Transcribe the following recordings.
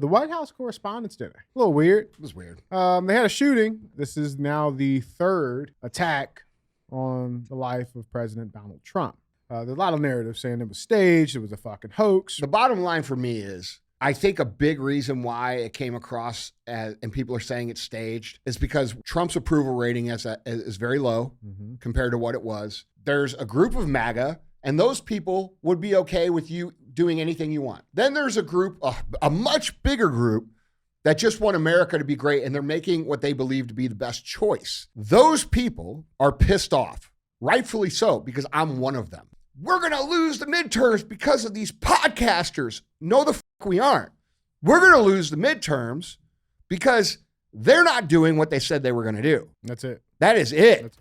the White House Correspondents' Dinner. A little weird. It was weird. They had a shooting. This is now the third attack on the life of President Donald Trump. There's a lot of narrative saying it was staged, it was a fucking hoax. The bottom line for me is, I think a big reason why it came across as, and people are saying it's staged, is because Trump's approval rating is very low compared to what it was. There's a group of MAGA, and those people would be okay with you doing anything you want. Then there's a group, a much bigger group, that just want America to be great, and they're making what they believe to be the best choice. Those people are pissed off, rightfully so, because I'm one of them. We're gonna lose the midterms because of these podcasters. No, the fuck we aren't. We're gonna lose the midterms because they're not doing what they said they were gonna do. That's it. That is it.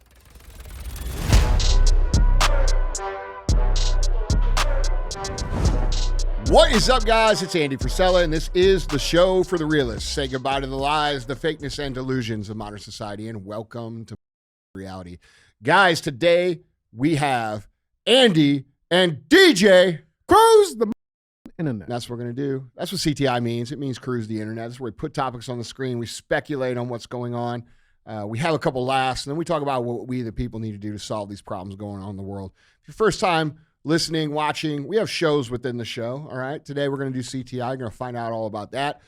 What is up, guys? It's Andy Frisella, and this is the show for the realists. Say goodbye to the lies, the fakeness, and delusions of modern society, and welcome to reality. Guys, today we have Andy and DJ Cruise the internet. That's what we're going to do. That's what CTI means. It means cruise the internet. That's where we put topics on the screen. We speculate on what's going on. We have a couple laughs, and then we talk about what we, the people, need to do to solve these problems going on in the world. If your first time listening, watching, we have shows within the show, all right? Today we're going to do CTI. You're going to find out all about that.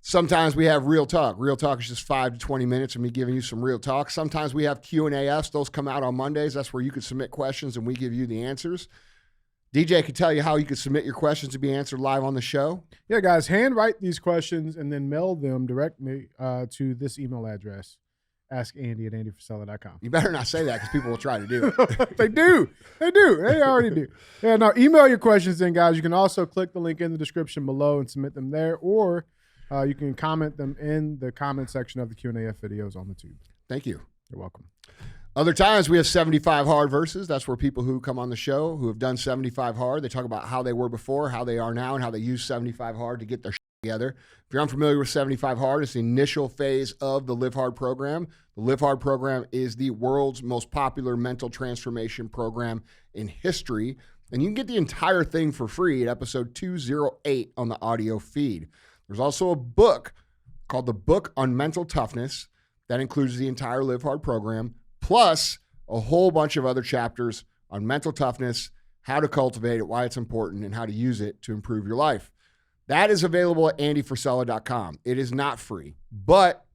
Sometimes we have real talk. Real talk is just 5 to 20 minutes of me giving you some real talk. Sometimes we have Q&As. Those come out on Mondays. That's where you can submit questions and we give you the answers. DJ can tell you how you can submit your questions to be answered live on the show. Yeah, guys, handwrite these questions and then mail them directly to this email address, askandy@andyfrisella.com. You better not say that because people will try to do it. They do. They already do. Yeah, now email your questions in, guys. You can also click the link in the description below and submit them there, or you can comment them in the comment section of the Q&A videos on the tube. Thank you. You're welcome. Other times we have 75 hard verses. That's where people who come on the show who have done 75 hard, they talk about how they were before, how they are now, and how they use 75 hard to get their shit together. If you're unfamiliar with 75 hard, it's the initial phase of the Live Hard program. The Live Hard program is the world's most popular mental transformation program in history. And you can get the entire thing for free at episode 208 on the audio feed. There's also a book called The Book on Mental Toughness that includes the entire Live Hard program, plus a whole bunch of other chapters on mental toughness, how to cultivate it, why it's important, and how to use it to improve your life. That is available at andyfrisella.com. It is not free, but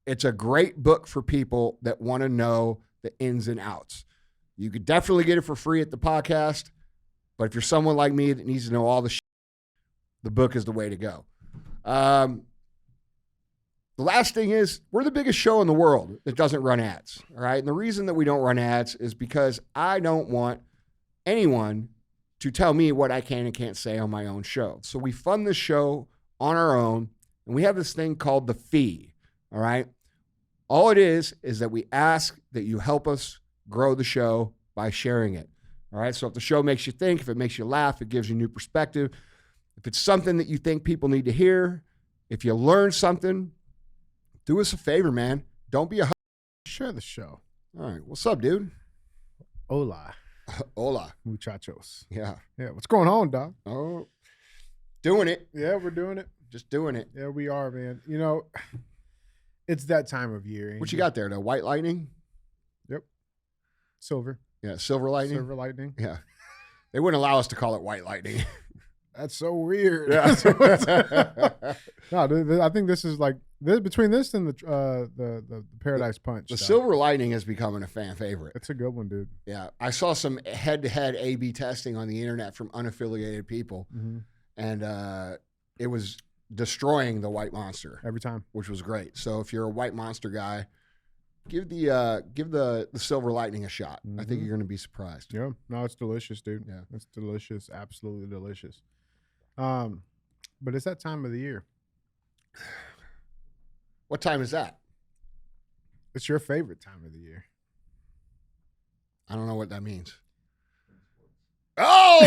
it's a great book for people that want to know the ins and outs. You could definitely get it for free at the podcast, but if you're someone like me that needs to know all the shit, the book is the way to go. The last thing is, we're the biggest show in the world that doesn't run ads, all right? And the reason that we don't run ads is because I don't want anyone to tell me what I can and can't say on my own show. So we fund this show on our own, and we have this thing called the fee, all right? All it is that we ask that you help us grow the show by sharing it, all right? So if the show makes you think, if it makes you laugh, it gives you new perspective, if it's something that you think people need to hear, if you learn something, do us a favor, man. Don't be a... Share the show. All right. What's up, dude? Hola. Hola. Muchachos. Yeah. Yeah, what's going on, dog? Oh, doing it. Yeah, we're doing it. Just doing it. Yeah, we are, man. You know, it's that time of year. What you got there? The white lightning? Yep. Silver. Yeah, silver lightning? Silver lightning. Yeah. They wouldn't allow us to call it white lightning. That's so weird. Yeah. No, I think this is like between this and the Paradise Punch. The silver lightning is becoming a fan favorite. It's a good one, dude. Yeah, I saw some head-to-head A/B testing on the internet from unaffiliated people, and it was destroying the white monster every time, which was great. So if you're a white monster guy, give the silver lightning a shot. I think you're going to be surprised. Yeah, no, it's delicious, dude. Yeah, it's delicious, absolutely delicious. But it's that time of the year. What time is that? It's your favorite time of the year. I don't know what that means. Oh!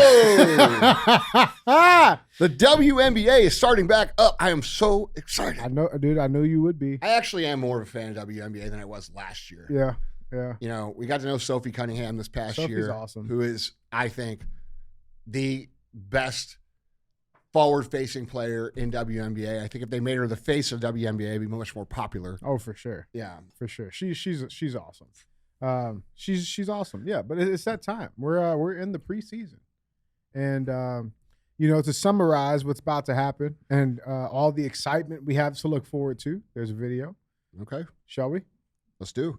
The WNBA is starting back up. I am so excited. I know, dude. I know you would be. I actually am more of a fan of WNBA than I was last year. Yeah, yeah. You know, we got to know Sophie Cunningham this past Sophie's year. Awesome. Who is, I think, the best forward-facing player in WNBA. I think if they made her the face of WNBA, it'd be much more popular. Oh, for sure. Yeah, for sure. She's awesome. She's awesome. Yeah, but it's that time. We're in the preseason, and to summarize what's about to happen and all the excitement we have to look forward to. There's a video. Okay, shall we? Let's do.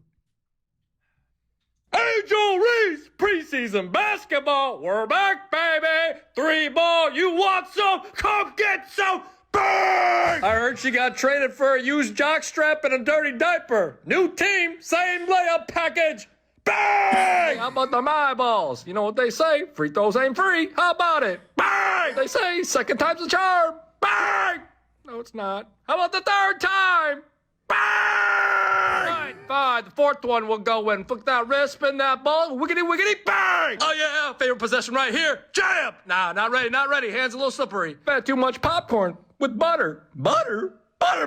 Hey, Joe Reese, preseason basketball. We're back, baby. 3 ball. You want some? Come get some. Bang! I heard she got traded for a used jockstrap and a dirty diaper. New team, same layup package. Bang! How about them eyeballs? You know what they say? Free throws ain't free. How about it? Bang! They say second time's a charm. Bang! No, it's not. How about the third time? Bang! Fine. The fourth one will go in. Flick that wrist, spin that ball. Wiggity, wiggity, bang! Oh, yeah. Favorite possession right here. Jam! Nah, not ready. Hands a little slippery. Had too much popcorn with butter. Butter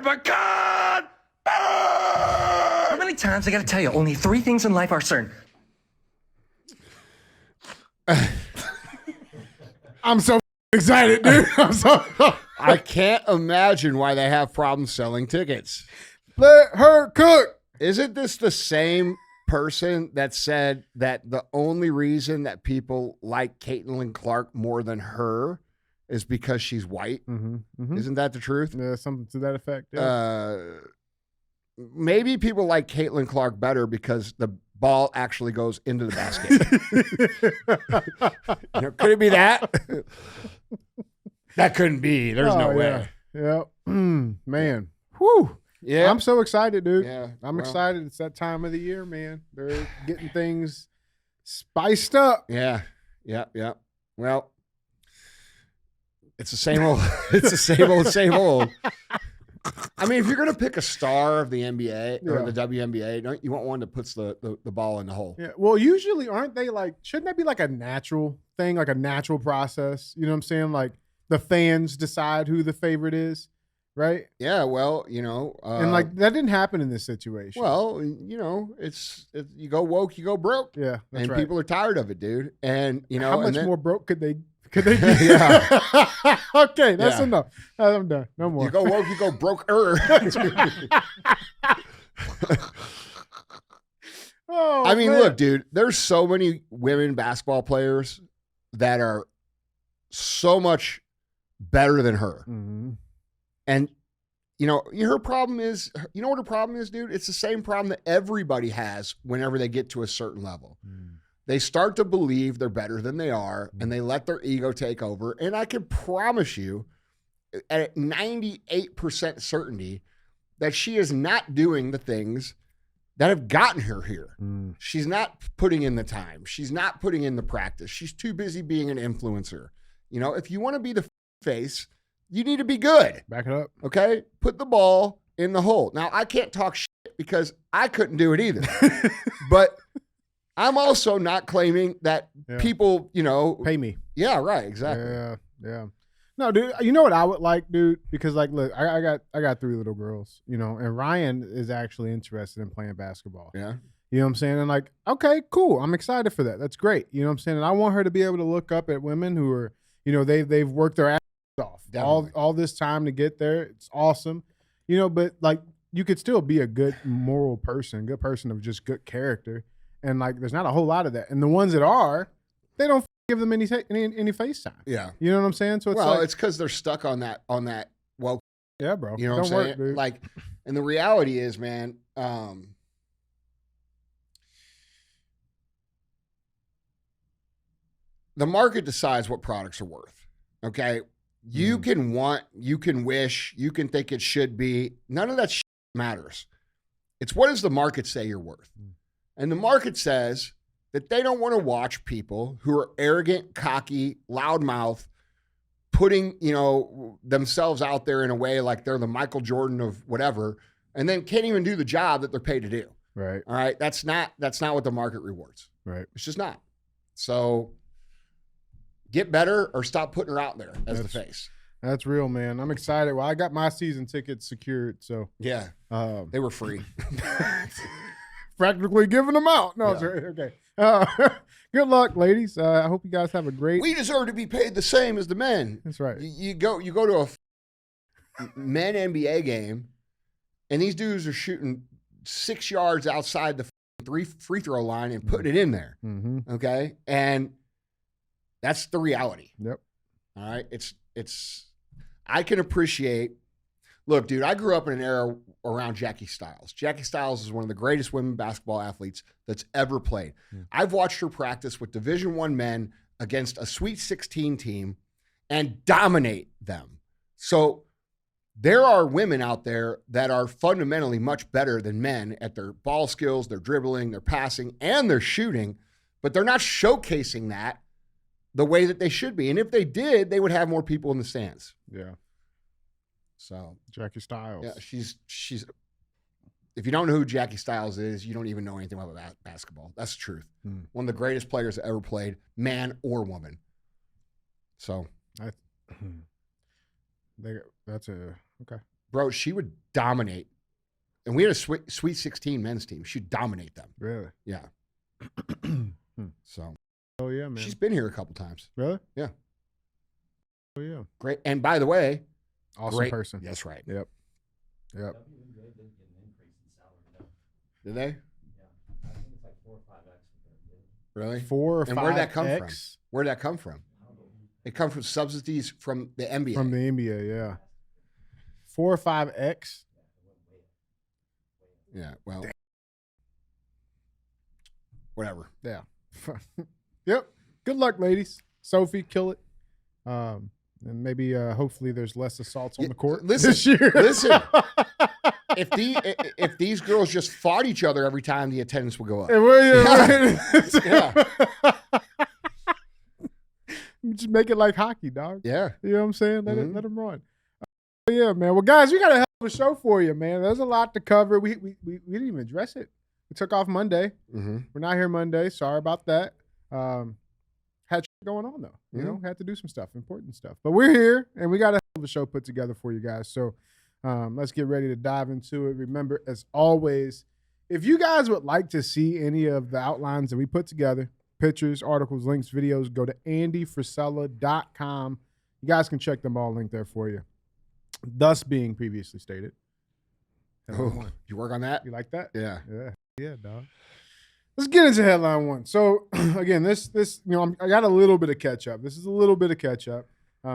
pecan! How many times I gotta tell you, only 3 things in life are certain. I'm so excited, dude. I can't imagine why they have problems selling tickets. Let her cook. Isn't this the same person that said that the only reason that people like Caitlin Clark more than her is because she's white? Isn't that the truth? Yeah, something to that effect. Yeah. Maybe people like Caitlin Clark better because the ball actually goes into the basket. Could it be that? That couldn't be. There's no way. Yeah. Man. Whew. Yeah. I'm so excited, dude. Yeah. I'm excited. It's that time of the year, man. They're getting things spiced up. Yeah. Well, it's the same old. It's the same old. I mean, if you're going to pick a star of the NBA or the WNBA, don't you want one that puts the ball in the hole? Yeah. Well, usually aren't they shouldn't that be like a natural thing, like a natural process? You know what I'm saying? Like the fans decide who the favorite is, right? Yeah. Well, and that didn't happen in this situation. Well, it's you go woke, you go broke. Yeah. And right. People are tired of it, dude. And, how much more broke could they get? Yeah. Okay, that's enough. I'm done. No more. You go woke, you go broke. I mean, look, dude, there's so many women basketball players that are so much better than her. Mm-hmm. And, her problem is, you know what her problem is, dude? It's the same problem that everybody has whenever they get to a certain level. They start to believe they're better than they are, and they let their ego take over. And I can promise you, at 98% certainty, that she is not doing the things that have gotten her here. She's not putting in the time. She's not putting in the practice. She's too busy being an influencer. If you want to be the face, you need to be good. Back it up. Okay? Put the ball in the hole. Now, I can't talk shit because I couldn't do it either. But I'm also not claiming that people, pay me. Yeah, right, exactly. Yeah. No, dude, you know what I would like, dude? Because look, I got 3 little girls, and Ryan is actually interested in playing basketball. Yeah. You know what I'm saying? And okay, cool. I'm excited for that. That's great. You know what I'm saying? And I want her to be able to look up at women who are, they've worked their ass off all this time to get there. It's awesome. But you could still be a good moral person, good person of just good character. And there's not a whole lot of that. And the ones that are, they don't give them any face time. Yeah. You know what I'm saying? So it's because they're stuck on that. Well, yeah, bro. You know what I'm saying? Dude. And the reality is, man, the market decides what products are worth. Okay. You can want, you can wish, you can think it should be. None of that shit matters. It's what does the market say you're worth? And the market says that they don't want to watch people who are arrogant, cocky, loudmouth, putting, themselves out there in a way like they're the Michael Jordan of whatever, and then can't even do the job that they're paid to do. Right. All right. That's not what the market rewards. Right. It's just not. So get better or stop putting her out there as the face. That's real, man. I'm excited. Well, I got my season tickets secured, so yeah, they were free. Practically giving them out. No, yeah. okay. Good luck, ladies. I hope you guys have a great. We deserve to be paid the same as the men. That's right. You go to a men NBA game, and these dudes are shooting 6 yards outside the free throw line and putting it in there. Mm-hmm. Okay, and that's the reality. Yep. All right. It's. I can appreciate. Look, dude, I grew up in an era around Jackie Stiles. Jackie Stiles is one of the greatest women basketball athletes that's ever played. Yeah. I've watched her practice with Division I men against a Sweet 16 team and dominate them. So there are women out there that are fundamentally much better than men at their ball skills, their dribbling, their passing, and their shooting, but they're not showcasing that the way that they should be. And if they did, they would have more people in the stands. Yeah. So Jackie Stiles. yeah, she's. If you don't know who Jackie Stiles is, you don't even know anything about basketball. That's the truth. One of the greatest players that ever played, man or woman. So, That's a okay. bro, she would dominate. And we had a Sweet 16 men's team. She'd dominate them. Really? Yeah. So, Oh yeah, man. she's been here a couple times. Really? Yeah. Oh yeah. Great. And by the way, Awesome great person. That's right. Yep. Yep. Did they? Really? 4 or And 5 where'd that come from? X Where'd that come from? It comes from subsidies from the NBA. from the NBA. Yeah. 4 or 5 X. Yeah. Well, whatever. Yeah. Yep. Good luck, ladies. Sophie, kill it. And maybe, hopefully, there's less assaults on the court Listen, this year. listen. If these girls just fought each other every time, the attendance would go up. Yeah. Just make it like hockey, dog. Yeah. You know what I'm saying? Let them run. Yeah, man. Well, guys, we got a hell of a show for you, man. There's a lot to cover. We didn't even address it. We took off Monday. Mm-hmm. We're not here Monday. Sorry about that. Had shit going on though. You know, had to do some stuff, important stuff. But we're here, and we got a hell of a show put together for you guys. So let's get ready to dive into it. Remember, as always, if you guys would like to see any of the outlines that we put together, pictures, articles, links, videos, go to andyfrisella.com. You guys can check them all linked there for you. Thus being previously stated. Oh, you work on that? You like that? Yeah. Yeah, dog. Let's get into headline one. So again, this I got a little bit of catch up. This is a little bit of catch up,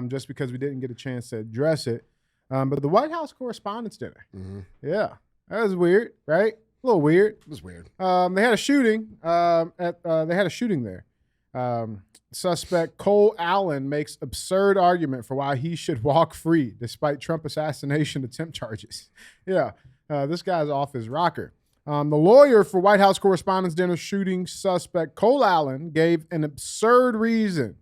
just because we didn't get a chance to address it. But the White House Correspondents' Dinner. Mm-hmm. Yeah, that was weird, right? A little weird. It was weird. They had a shooting they had a shooting there. Suspect Cole Allen makes absurd argument for why he should walk free despite Trump assassination attempt charges. Yeah, this guy's off his rocker. The lawyer for White House Correspondents' Dinner shooting suspect Cole Allen gave an absurd reason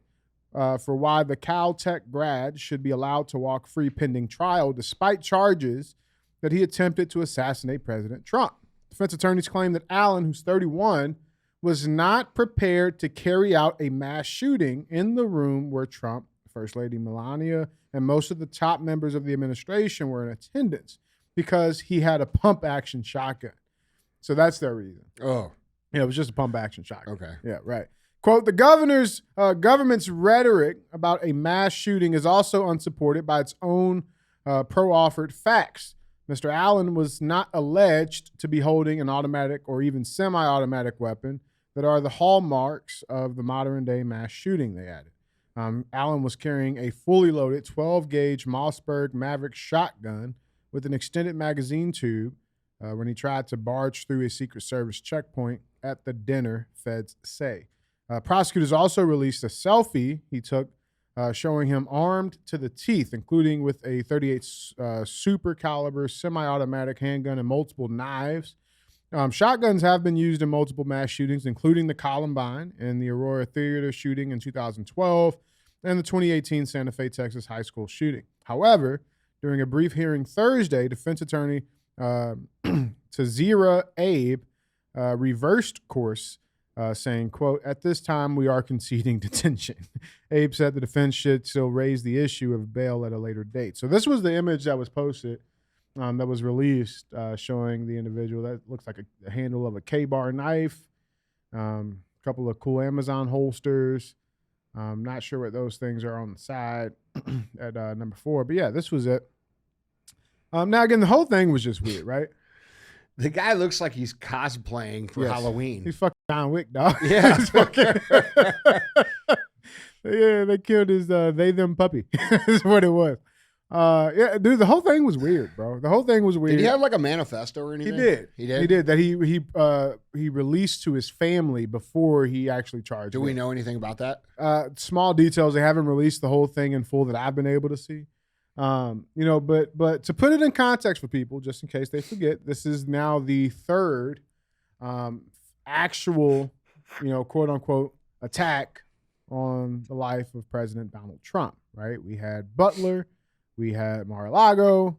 for why the Caltech grad should be allowed to walk free pending trial despite charges that he attempted to assassinate President Trump. Defense attorneys claim that Allen, who's 31, was not prepared to carry out a mass shooting in the room where Trump, First Lady Melania, and most of the top members of the administration were in attendance because he had a pump-action shotgun. So that's their reason. Oh. Yeah, it was just a pump-action shotgun. Okay. Yeah, right. Quote, the government's rhetoric about a mass shooting is also unsupported by its own pro-offered facts. Mr. Allen was not alleged to be holding an automatic or even semi-automatic weapon that are the hallmarks of the modern-day mass shooting, they added. Allen was carrying a fully loaded 12-gauge Mossberg Maverick shotgun with an extended magazine tube when he tried to barge through a Secret Service checkpoint at the dinner, feds say. Prosecutors also released a selfie he took showing him armed to the teeth, including with a .38 super caliber semi-automatic handgun and multiple knives. Shotguns have been used in multiple mass shootings, including the Columbine and the Aurora Theater shooting in 2012 and the 2018 Santa Fe, Texas high school shooting. However, during a brief hearing Thursday, defense attorney Tazira Abe reversed course, saying, quote, at this time, we are conceding detention. Abe said the defense should still raise the issue of bail at a later date. So this was the image that was posted, that was released, showing the individual. That looks like a handle of a K-bar knife, A couple of cool Amazon holsters. Not sure what those things are on the side at number 4. But, yeah, this was it. Now, again, the whole thing was just weird, right? The guy looks like he's cosplaying for Halloween. He's fucking John Wick, dog. Yeah. Yeah, they killed his they them puppy. Is what it was. Yeah, dude, the whole thing was weird, bro. The whole thing was weird. Did he have like a manifesto or anything? He did. He did? He did. That he released to his family before he actually charged. Do we know anything about that? Small details. They haven't released the whole thing in full that I've been able to see. But to put it in context for people, just in case they forget, this is now the third actual, quote unquote, attack on the life of President Donald Trump, right? We had Butler, we had Mar-a-Lago,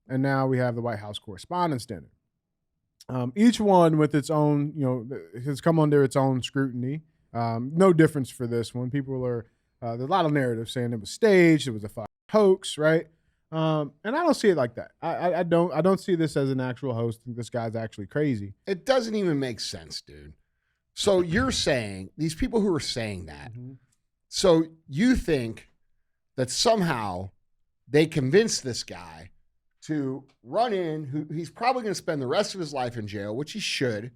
and now we have the White House Correspondents' Dinner. Each one with its own, has come under its own scrutiny. No difference for this one. People are, there's a lot of narratives saying it was staged, it was a hoax, right? And I don't see it like that. I don't see this as an actual host. This guy's actually crazy. It doesn't even make sense, dude. So you're saying, these people who are saying that, so you think that somehow they convinced this guy to run in, who he's probably going to spend the rest of his life in jail, which he should,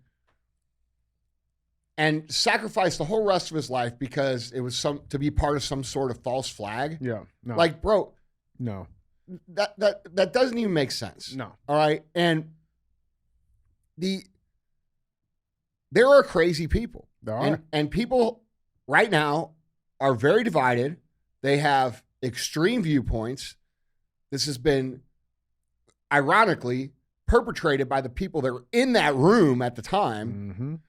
and sacrifice the whole rest of his life because it was to be part of some sort of false flag? Yeah. No. Like, bro. No. That doesn't even make sense. No. All right. And there are crazy people. There are. And people right now are very divided. They have extreme viewpoints. This has been, ironically, perpetrated by the people that were in that room at the time.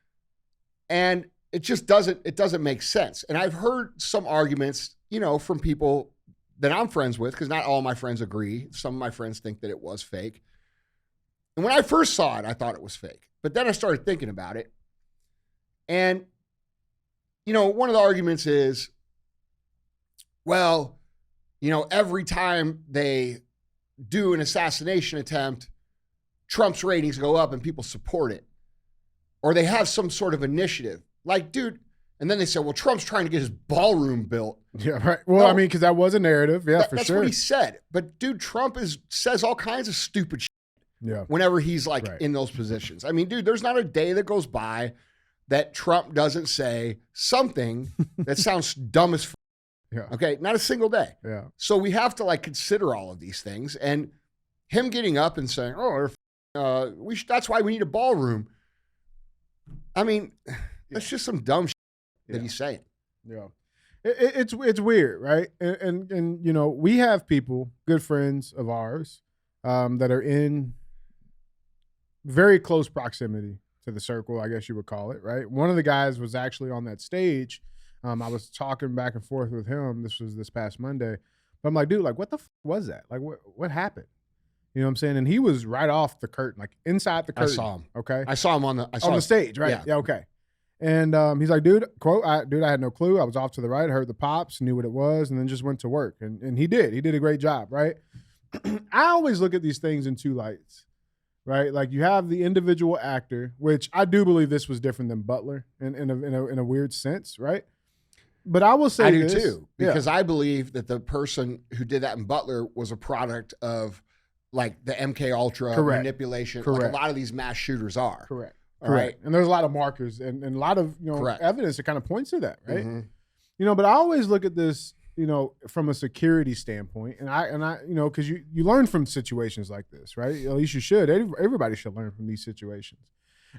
And it just doesn't make sense. And I've heard some arguments, from people that I'm friends with, because not all my friends agree. Some of my friends think that it was fake. And when I first saw it, I thought it was fake. But then I started thinking about it. And, one of the arguments is, well, every time they do an assassination attempt, Trump's ratings go up and people support it. Or they have some sort of initiative. Like, dude, and then they say, well, Trump's trying to get his ballroom built. Yeah, right. Well, No, because that was a narrative. Yeah, for that's sure. what he said. But, dude, Trump says all kinds of stupid shit Yeah. whenever he's like Right. in those positions. I mean, dude, there's not a day that goes by that Trump doesn't say something that sounds dumb as f. Yeah. Okay, not a single day. Yeah. So we have to consider all of these things, and him getting up and saying, that's why we need a ballroom. I mean, that's just some dumb shit that he's saying. Yeah. It's weird, right? And we have people, good friends of ours, that are in very close proximity to the circle, I guess you would call it, right? One of the guys was actually on that stage. I was talking back and forth with him. This was this past Monday. But I'm like, dude, what the was that? Like, what happened? You know what I'm saying? And he was right off the curtain, like inside the curtain. I saw him. Okay. I saw him on the stage, right? Yeah, okay. And he's like, dude, quote, I had no clue. I was off to the right, heard the pops, knew what it was, and then just went to work. And he did. He did a great job, right? I always look at these things in two lights, right? Like, you have the individual actor, which I do believe this was different than Butler in a weird sense, right? But I will say I do this, too, because I believe that the person who did that in Butler was a product of the MK Ultra manipulation. Correct. Like a lot of these mass shooters are. Correct. All right. And there's a lot of markers and a lot of Correct. evidence that kind of points to that, right? But I always look at this, from a security standpoint, and I because you learn from situations like this, right? At least you should. Everybody should learn from these situations.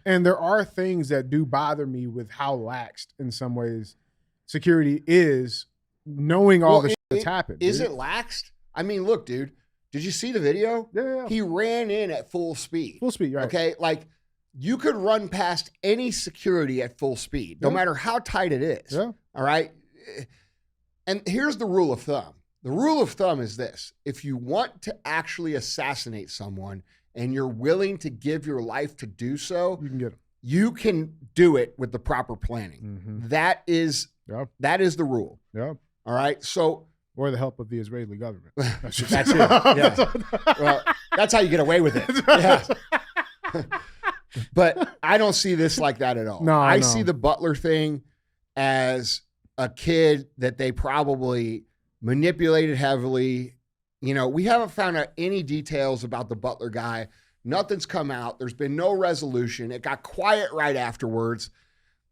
And there are things that do bother me with how laxed, in some ways, security is, knowing all the shit that's happened. Is it laxed? I mean, look, dude. Did you see the video? Yeah. He ran in at full speed. Full speed, right? Okay, you could run past any security at full speed, no matter how tight it is. Yeah. All right. And here's the rule of thumb. The rule of thumb is this: if you want to actually assassinate someone and you're willing to give your life to do so, You can get them. you can do it with the proper planning. That is the rule. Yeah. All right. So. Or the help of the Israeli government. That's it. Yeah. Well, that's how you get away with it. Yeah. But I don't see this like that at all. No, I no. see the Butler thing as a kid that they probably manipulated heavily. You know, we haven't found out any details about the Butler guy. Nothing's come out. There's been no resolution. It got quiet right afterwards.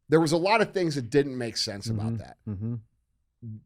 There was a lot of things that didn't make sense about that. Mm-hmm.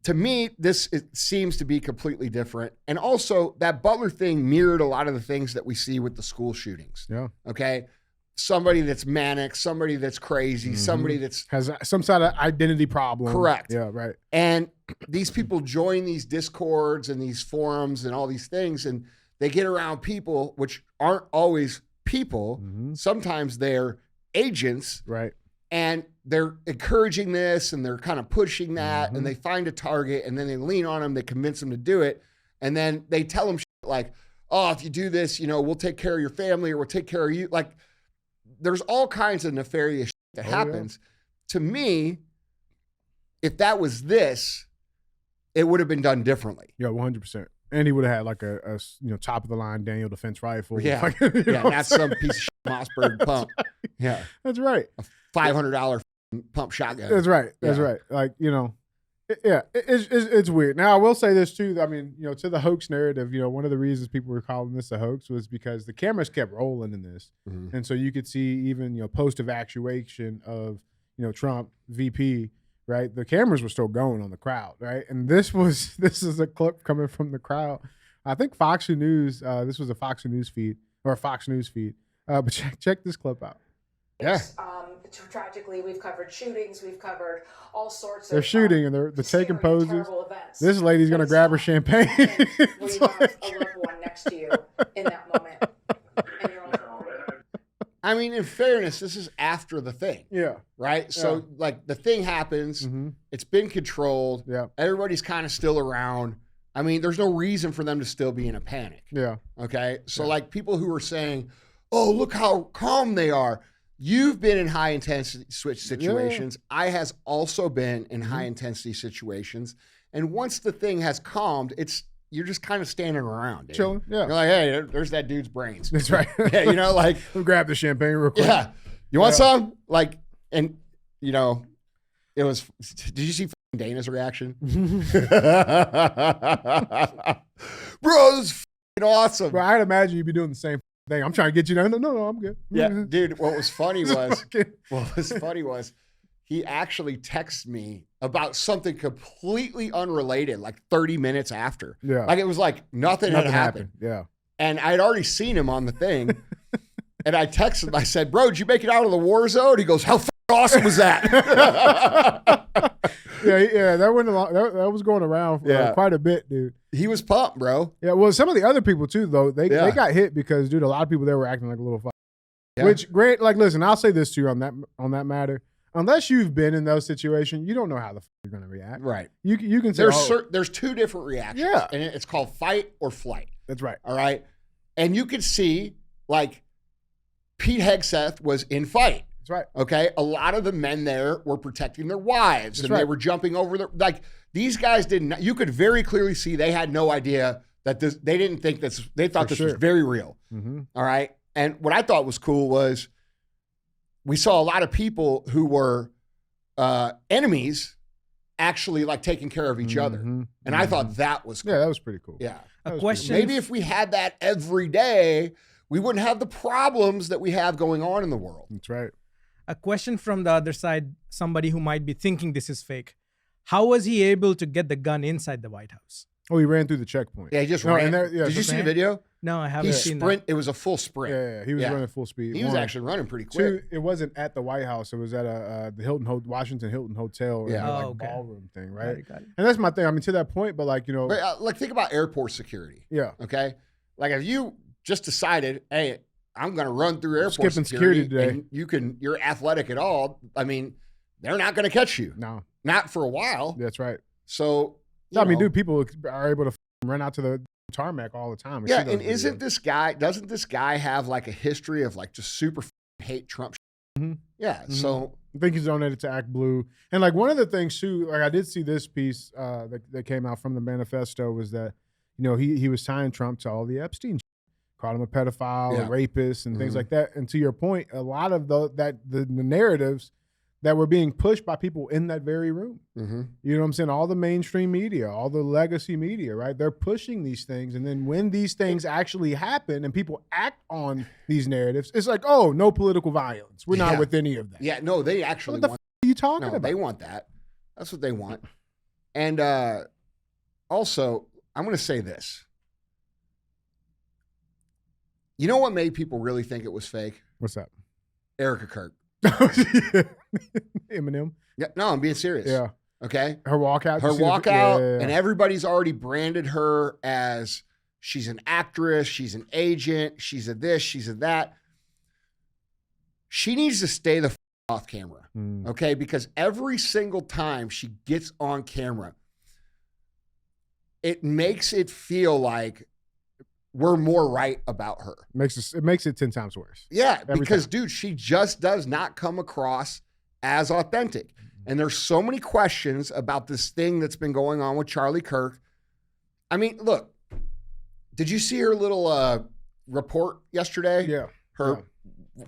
To me, it seems to be completely different. And also, that Butler thing mirrored a lot of the things that we see with the school shootings. Yeah. Okay? Somebody that's manic, somebody that's crazy, somebody that's... Has some sort of identity problem. Correct. Yeah, right. And these people join these discords and these forums and all these things, and they get around people which aren't always people. Mm-hmm. Sometimes they're agents. Right. And they're encouraging this and they're kind of pushing that, and they find a target and then they lean on them, they convince them to do it. And then they tell them shit like, oh, if you do this, you know, we'll take care of your family or we'll take care of you. Like, there's all kinds of nefarious shit that happens. To me, if that was this, it would have been done differently. Yeah, 100%. And he would have had like a top of the line Daniel defense rifle. Yeah. Like, Not some piece of shit Mossberg pump. Yeah. That's right. $500 pump shotgun. That's right. That's right. Like, it's weird. Now, I will say this too. I mean, to the hoax narrative, one of the reasons people were calling this a hoax was because the cameras kept rolling in this. Mm-hmm. And so you could see even, post evacuation of, Trump VP, right? The cameras were still going on the crowd, right? And this is a clip coming from the crowd. I think Fox News, this was a Fox News feed. But check this clip out. Yeah. Tragically, we've covered shootings, we've covered all sorts They're of shooting and they're taking poses. terrible events. This lady's gonna grab her champagne. Where you have a loved one next to you in that moment. And you're like, I mean, in fairness, this is after the thing. Yeah. Right? So, like, the thing happens. Mm-hmm. It's been controlled. Yeah. Everybody's kind of still around. I mean, there's no reason for them to still be in a panic. Yeah. Okay? So, like, people who are saying, oh, look how calm they are. You've been in high-intensity switch situations. I has also been in high-intensity situations. And once the thing has calmed, you're just kind of standing around. Dude. Chilling. Yeah. You're like, hey, there's that dude's brains. That's right. Yeah, like. We'll grab the champagne real quick. Yeah. You want some? Like, and, it was, did you see Dana's reaction? Bro, this is awesome. Bro, I'd imagine you'd be doing the same thing. I'm trying to get you down. No, I'm good. Yeah, dude, what was funny was he actually texted me about something completely unrelated, like 30 minutes after. Yeah. Like, it was like nothing had happened. Yeah. And I'd already seen him on the thing. And I texted him, I said, bro, did you make it out of the war zone? He goes, how awesome was that? Yeah, that went along. That was going around for quite a bit, dude. He was pumped, bro. Yeah, well, some of the other people too, though, they got hit because, dude, a lot of people there were acting like a little fuck. Yeah. Which great, like, listen, I'll say this to you on that matter. Unless you've been in those situations, you don't know how the fuck you're going to react. Right. You can say there's two different reactions. Yeah. And it's called fight or flight. That's right. All right. And you could see, like, Pete Hegseth was in fight. That's right. Okay. A lot of the men there were protecting their wives. That's They right. were jumping over these guys didn't, you could very clearly see they had no idea that they didn't think they thought this was very real. Mm-hmm. All right. And what I thought was cool was we saw a lot of people who were enemies actually, like, taking care of each other. And I thought that was cool. Yeah, that was pretty cool. Yeah. A question. Maybe if we had that every day, we wouldn't have the problems that we have going on in the world. That's right. A question from the other side, somebody who might be thinking this is fake. How was he able to get the gun inside the White House? Oh, he ran through the checkpoint. Yeah, he just No, ran. and there- yeah, Did you so- see the video? No, I haven't He seen sprint. It was a full sprint. Yeah, he was running full speed. He was One. actually running pretty quick. Two, it wasn't at the White House. It was at the Washington Hilton Hotel. Yeah. Like Oh, okay. ballroom thing, Got right? it, got it. And that's my thing. I mean, to that point, but like, But like, think about airport security. yeah. Okay, like if you just decided, hey, I'm going to run through airport Skipping security today. and you're athletic at all. I mean, they're not going to catch you. No, Not for a while. that's right. So, I mean, dude, people are able to run out to the tarmac all the time. We yeah, see those and videos. doesn't this guy have like a history of like just super hate Trump? Mhm. Yeah. Mhm. So I think he's donated to Act Blue. And like one of the things too, like I did see this piece that came out from the manifesto was that, he was tying Trump to all the Epstein Called him a pedophile, Yeah. a rapist, and things like that. And to your point, a lot of the narratives that were being pushed by people in that very room. Mm-hmm. You know what I'm saying? All the mainstream media, all the legacy media, right? They're pushing these things. And then when these things actually happen and people act on these narratives, it's like, oh, no political violence. We're not with any of that. Yeah, no, they actually What the want. are you talking No, about? they want that. That's what they want. And also, I'm going to say this. You know what made people really think it was fake? What's that? Erica Kirk. Eminem. Yeah, no, I'm being serious. Yeah. Okay. Her walkout. Her You see the- walkout, yeah. and everybody's already branded her as she's an actress, she's an agent, she's a this, she's a that. She needs to stay the off camera, okay? Because every single time she gets on camera, it makes it feel like we're more right about her. It makes it 10 times worse. Yeah, Every because time. dude, she just does not come across as authentic. And there's so many questions about this thing that's been going on with Charlie Kirk. I mean, look, did you see her little report yesterday? Yeah. Her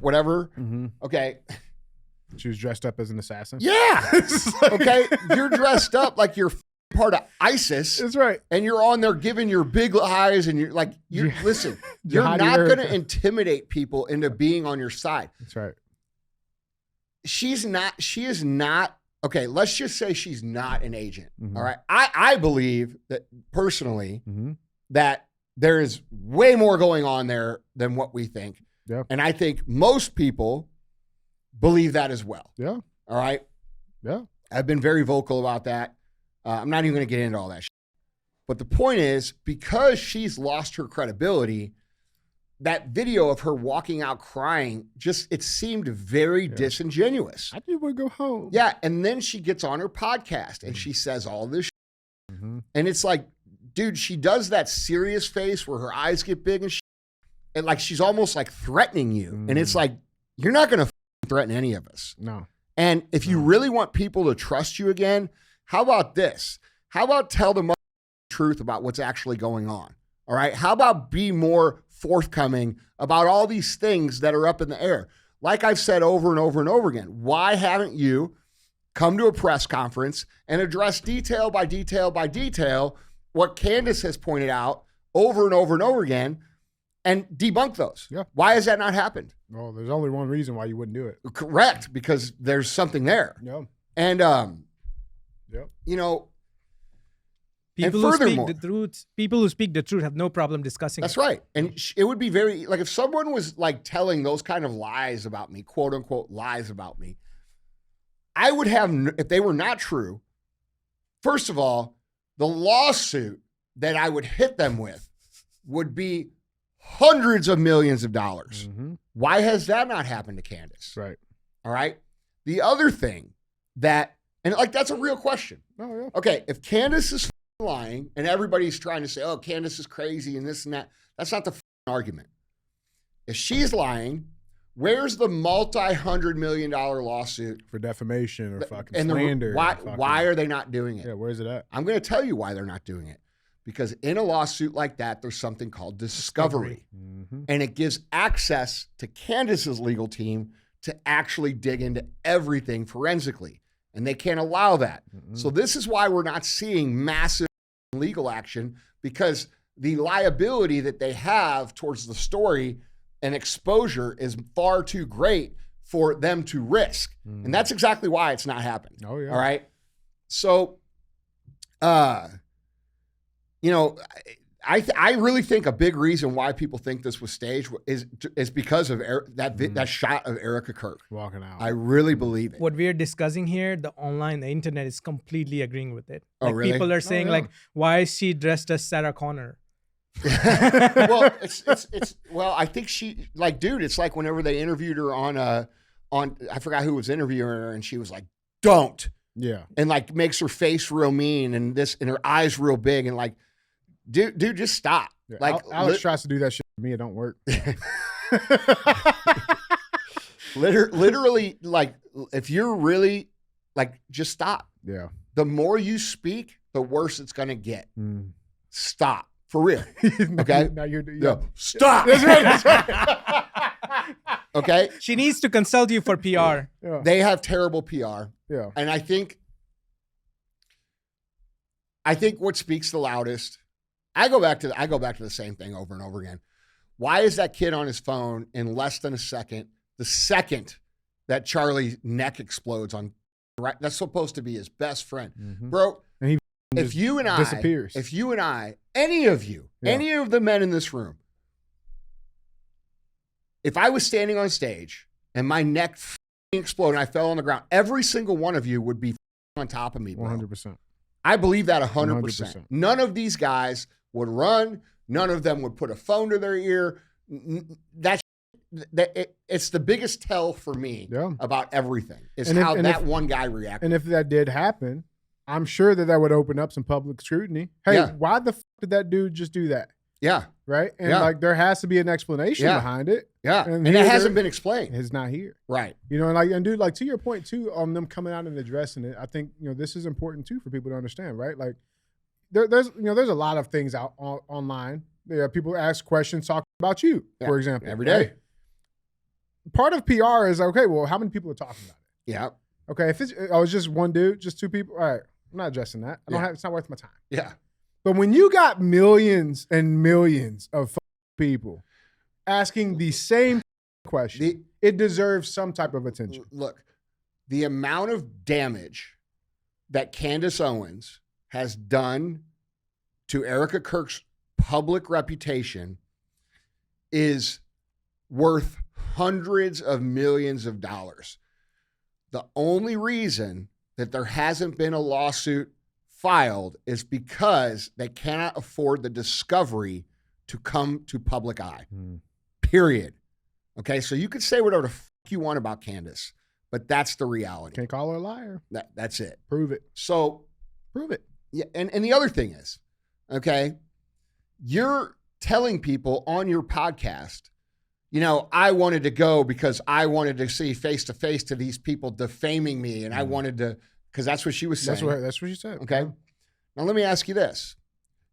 whatever. Mm-hmm. Okay. She was dressed up as an assassin. Yeah. Okay. You're dressed up like you're part of ISIS. That's right. And you're on there giving your big eyes and you're like, listen, you're Jihadi not going to Erica. intimidate people into being on your side. That's right. She is not, okay, let's just say she's not an agent. All right. I believe that personally that there is way more going on there than what we think. Yeah. And I think most people believe that as well. Yeah. All right. Yeah. I've been very vocal about that. I'm not even going to get into all that shit. But the point is, because she's lost her credibility, that video of her walking out crying, it seemed very disingenuous. I just want to go home. Yeah. And then she gets on her podcast and she says all this shit. And it's like, dude, she does that serious face where her eyes get big and shit. And like, she's almost like threatening you. And it's like, you're not going to threaten any of us. No. And if you really want people to trust you again, how about this? How about tell the truth about what's actually going on? All right. How about be more forthcoming about all these things that are up in the air? Like I've said over and over and over again, why haven't you come to a press conference and address detail by detail by detail what Candace has pointed out over and over and over again and debunk those? Yeah. Why has that not happened? Well, there's only one reason why you wouldn't do it. Correct, because there's something there. Yeah. And, you know, People who speak the truth, people who speak the truth have no problem discussing that's it. right. And it would be very, like, if someone was like telling those kind of lies about me, quote unquote lies about me, I would have, if they were not true, first of all, the lawsuit that I would hit them with would be hundreds of millions of dollars. Why has that not happened to Candace? Right. All right. The other thing that, and like, that's a real question. Oh, yeah. Okay. If Candace is lying and everybody's trying to say, oh, Candace is crazy and this and that, that's not the argument. If she's lying, where's the multi-$100 million lawsuit For defamation or fucking and slander. why are they not doing it? Yeah, where's it at? I'm going to tell you why they're not doing it. Because in a lawsuit like that, there's something called discovery. And it gives access to Candace's legal team to actually dig into everything forensically. And they can't allow that. So this is why we're not seeing massive legal action, because the liability that they have towards the story and exposure is far too great for them to risk. And that's exactly why it's not happening. Oh, yeah. All right. So, you know, I really think a big reason why people think this was staged is because of that shot of Erica Kirk Walking out. I really believe it. What we're discussing here, the internet is completely agreeing with it. Oh, Like, really? people are saying, yeah. like, why is she dressed as Sarah Connor? Well, it's well, I think she, like, dude, it's like whenever they interviewed her on I forgot who was interviewing her, and she was like, don't, Yeah. and like makes her face real mean and her eyes real big, and like, dude, just stop. Yeah. Like, Alex tries to do that shit to me. It don't work. literally, like, if you're really, like, just stop. Yeah. The more you speak, the worse it's gonna get. Stop. For real. Okay? Now you're No, stop. Okay? She needs to consult you for PR. Yeah. They have terrible PR. Yeah. And I think what speaks the loudest, I go back to the same thing over and over again. Why is that kid on his phone in less than a second, the second that Charlie's neck explodes on, right? That's supposed to be his best friend. Bro, And he if you and disappears. any of you, any of the men in this room, if I was standing on stage and my neck exploded and I fell on the ground, every single one of you would be on top of me, bro. 100%. I believe that 100%. 100%. None of these guys would run. None of them would put a phone to their ear. It's the biggest tell for me about everything is how that one guy reacted. And if that did happen, I'm sure that would open up some public scrutiny. Hey, why the did that dude just do that? Yeah. Right? And like there has to be an explanation behind it. Yeah. And it hasn't been explained. It's not here. Right. You know, and dude, like to your point too, on them coming out and addressing it, I think, this is important too for people to understand, right? Like there's a lot of things out online. People ask questions talking about you, for example. Every day. Right? Part of PR is, okay, well, how many people are talking about it? Yeah. Okay, if it's just one dude, just two people, all right, I'm not addressing that. It's not worth my time. Yeah. But when you got millions and millions of people asking the same question, it deserves some type of attention. Look, the amount of damage that Candace Owens has done to Erica Kirk's public reputation is worth hundreds of millions of dollars. The only reason that there hasn't been a lawsuit filed is because they cannot afford the discovery to come to public eye. Period. Okay, so you could say whatever the fuck you want about Candace, but that's the reality. Can't call her a liar. That's it. Prove it. So prove it. Yeah, and the other thing is, okay, you're telling people on your podcast, I wanted to go because I wanted to see face to face to these people defaming me, and I wanted to, because that's what she was saying. That's what she said. Okay. Now let me ask you this: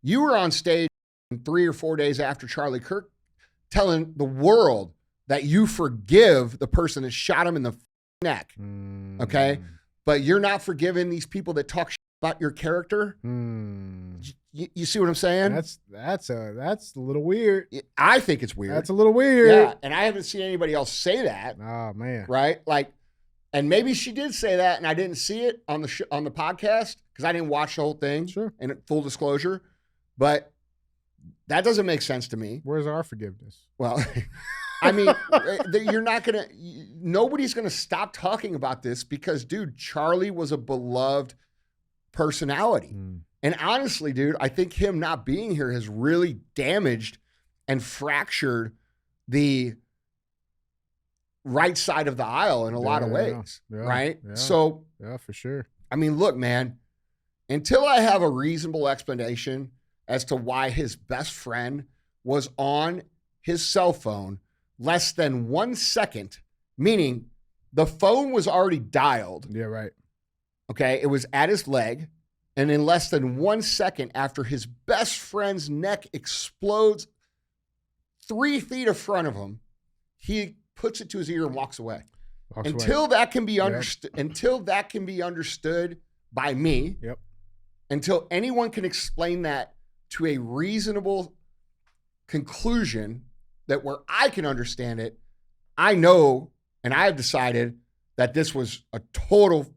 you were on stage 3 or 4 days after Charlie Kirk, telling the world that you forgive the person that shot him in the neck. Okay, but you're not forgiving these people that talk about your character. You see what I'm saying? That's a little weird. I think it's weird. That's a little weird. Yeah, and I haven't seen anybody else say that. Oh man, right? Like, and maybe she did say that, and I didn't see it on the on the podcast because I didn't watch the whole thing. Sure. And full disclosure, but that doesn't make sense to me. Where's our forgiveness? Well, I mean, nobody's gonna stop talking about this because, dude, Charlie was a beloved personality. And honestly, dude, I think him not being here has really damaged and fractured the right side of the aisle in a lot of ways, right? Yeah, so, for sure. I mean, look, man, until I have a reasonable explanation as to why his best friend was on his cell phone less than 1 second, meaning the phone was already dialed. Yeah, right. Okay, it was at his leg. And in less than 1 second after his best friend's neck explodes 3 feet in front of him, he puts it to his ear and walks away. That can be understood, until that can be understood by me, until anyone can explain that to a reasonable conclusion that where I can understand it, I know and I have decided that this was a total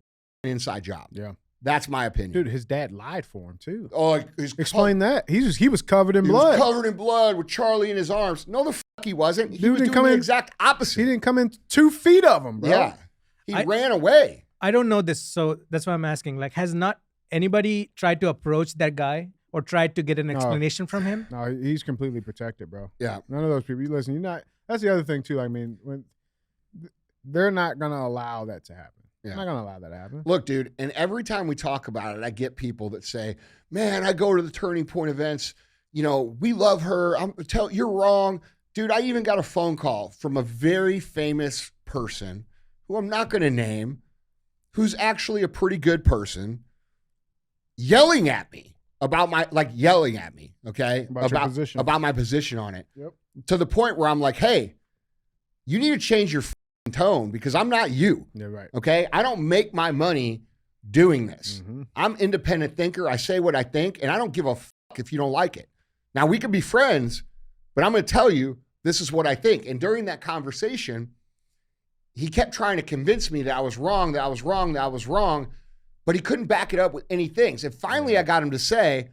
inside job. Yeah. That's my opinion. Dude, his dad lied for him too. Oh, explain that. He was covered in blood. He was covered in blood with Charlie in his arms. No, the fuck he wasn't. He was didn't doing the exact opposite. He didn't come in 2 feet of him, bro. Yeah. He ran away. I don't know this, so that's why I'm asking. Like, has not anybody tried to approach that guy or tried to get an explanation from him? No, he's completely protected, bro. Yeah. None of those people. Listen, that's the other thing too. I mean, they're not gonna allow that to happen. Yeah. I'm not gonna allow that to happen. Look, dude, and every time we talk about it, I get people that say, man, I go to the Turning Point events. We love her. You're wrong. Dude, I even got a phone call from a very famous person who I'm not going to name, who's actually a pretty good person, yelling at me about my, like yelling at me, okay? About your position. About my position on it. Yep. To the point where I'm like, hey, you need to change your tone because I'm not you. Yeah, right. Okay? I don't make my money doing this. Mm-hmm. I'm independent thinker. I say what I think, and I don't give a fuck if you don't like it. Now, we could be friends, but I'm going to tell you this is what I think. And during that conversation, he kept trying to convince me that I was wrong, but he couldn't back it up with any things. And finally, I got him to say,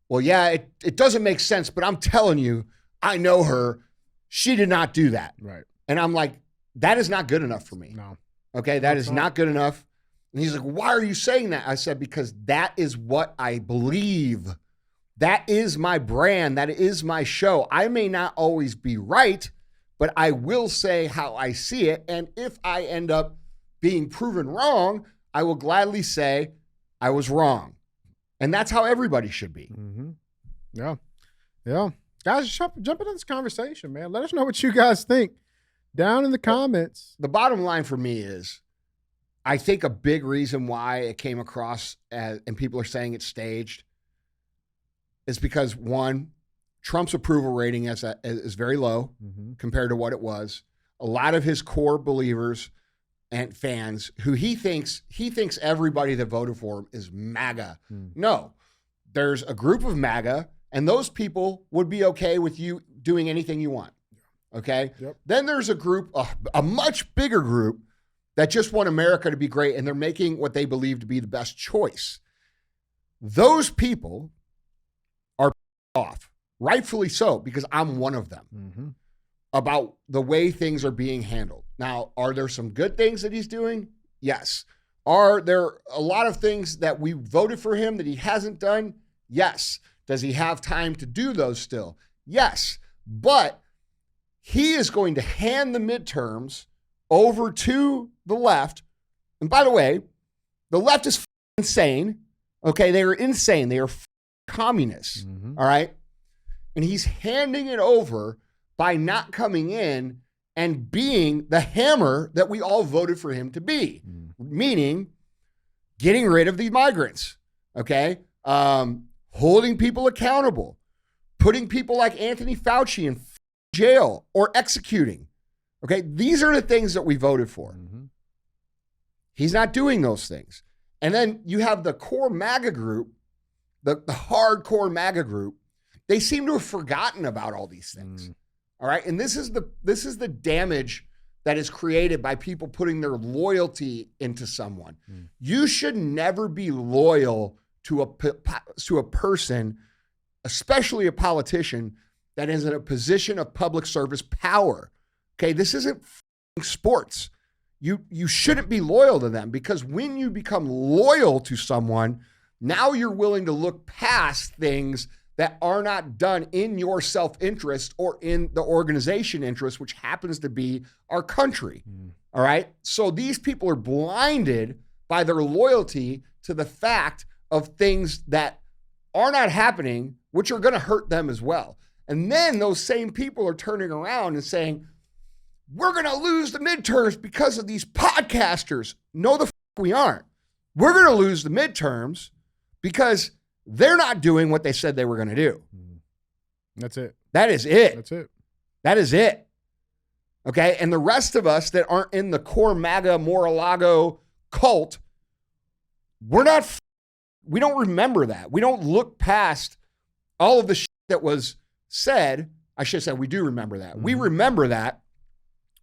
well, yeah, it doesn't make sense, but I'm telling you, I know her. She did not do that. Right. And I'm like, that is not good enough for me. No. Okay, that is not good enough. And he's like, why are you saying that? I said, because that is what I believe. That is my brand. That is my show. I may not always be right, but I will say how I see it. And if I end up being proven wrong, I will gladly say I was wrong. And that's how everybody should be. Mm-hmm. Yeah. Yeah. Guys, jump into this conversation, man. Let us know what you guys think down in the comments. The bottom line for me is, I think a big reason why it came across as, and people are saying it's staged, is because one, Trump's approval rating is very low compared to what it was. A lot of his core believers and fans who he thinks everybody that voted for him is MAGA. No, there's a group of MAGA, and those people would be okay with you doing anything you want. Okay. Yep. Then there's a group, a much bigger group that just want America to be great, and they're making what they believe to be the best choice. Those people are off, rightfully so, because I'm one of them, about the way things are being handled. Now, are there some good things that he's doing? Yes. Are there a lot of things that we voted for him that he hasn't done? Yes. Does he have time to do those still? Yes. But he is going to hand the midterms over to the left. And by the way, the left is insane. Okay, they are insane. They are communists. All right. And he's handing it over by not coming in and being the hammer that we all voted for him to be, meaning getting rid of the migrants. Okay. Holding people accountable, putting people like Anthony Fauci in jail or executing. Okay. These are the things that we voted for. He's not doing those things. And then you have the core MAGA group, the hardcore MAGA group. They seem to have forgotten about all these things. All right. And this is the damage that is created by people putting their loyalty into someone. You should never be loyal to a person, especially a politician, that is in a position of public service power. Okay. This isn't sports. You shouldn't be loyal to them, because when you become loyal to someone, now you're willing to look past things that are not done in your self-interest or in the organization interest, which happens to be our country. All right. So these people are blinded by their loyalty to the fact of things that are not happening, which are going to hurt them as well. And then those same people are turning around and saying, we're going to lose the midterms because of these podcasters. No, the we aren't. We're going to lose the midterms because they're not doing what they said they were going to do. That's it. That is it. That's it. That is it. Okay. And the rest of us that aren't in the core MAGA Mar-a-Lago cult, we don't remember that. We don't look past all of the shit that was said. I should say we do remember that. We remember that.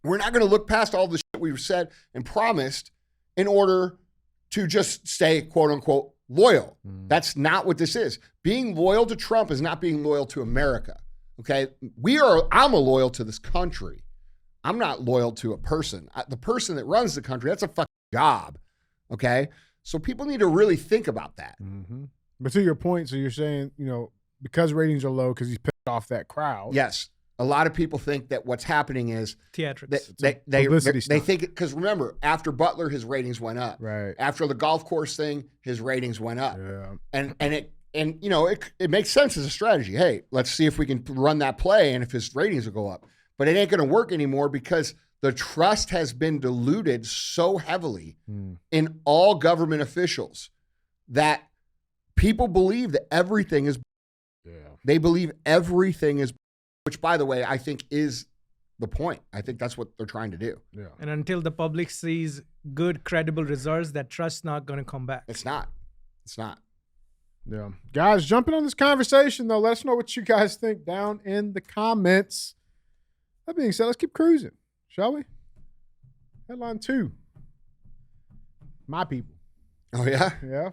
We're not going to look past all the shit we've said and promised in order to just stay, quote unquote, loyal. That's not what this is. Being loyal to Trump is not being loyal to America. Okay. I'm loyal to this country. I'm not loyal to a person. The person that runs the country, that's a fucking job. Okay. So people need to really think about that. But to your point, so you're saying, because ratings are low because he's pissed off that crowd. Yes. A lot of people think that what's happening is theatrics. They think it, because remember, after Butler, his ratings went up. Right. After the golf course thing, his ratings went up. Yeah. And it makes sense as a strategy. Hey, let's see if we can run that play and if his ratings will go up. But it ain't going to work anymore because the trust has been diluted so heavily in all government officials that People believe that everything is. Yeah. They believe everything is, which, by the way, I think is the point. I think that's what they're trying to do. Yeah. And until the public sees good, credible results, that trust's not going to come back. It's not. It's not. Yeah. Guys, jumping on this conversation, though, let us know what you guys think down in the comments. That being said, let's keep cruising, shall we? Headline 2. My people. Oh, yeah? Yeah.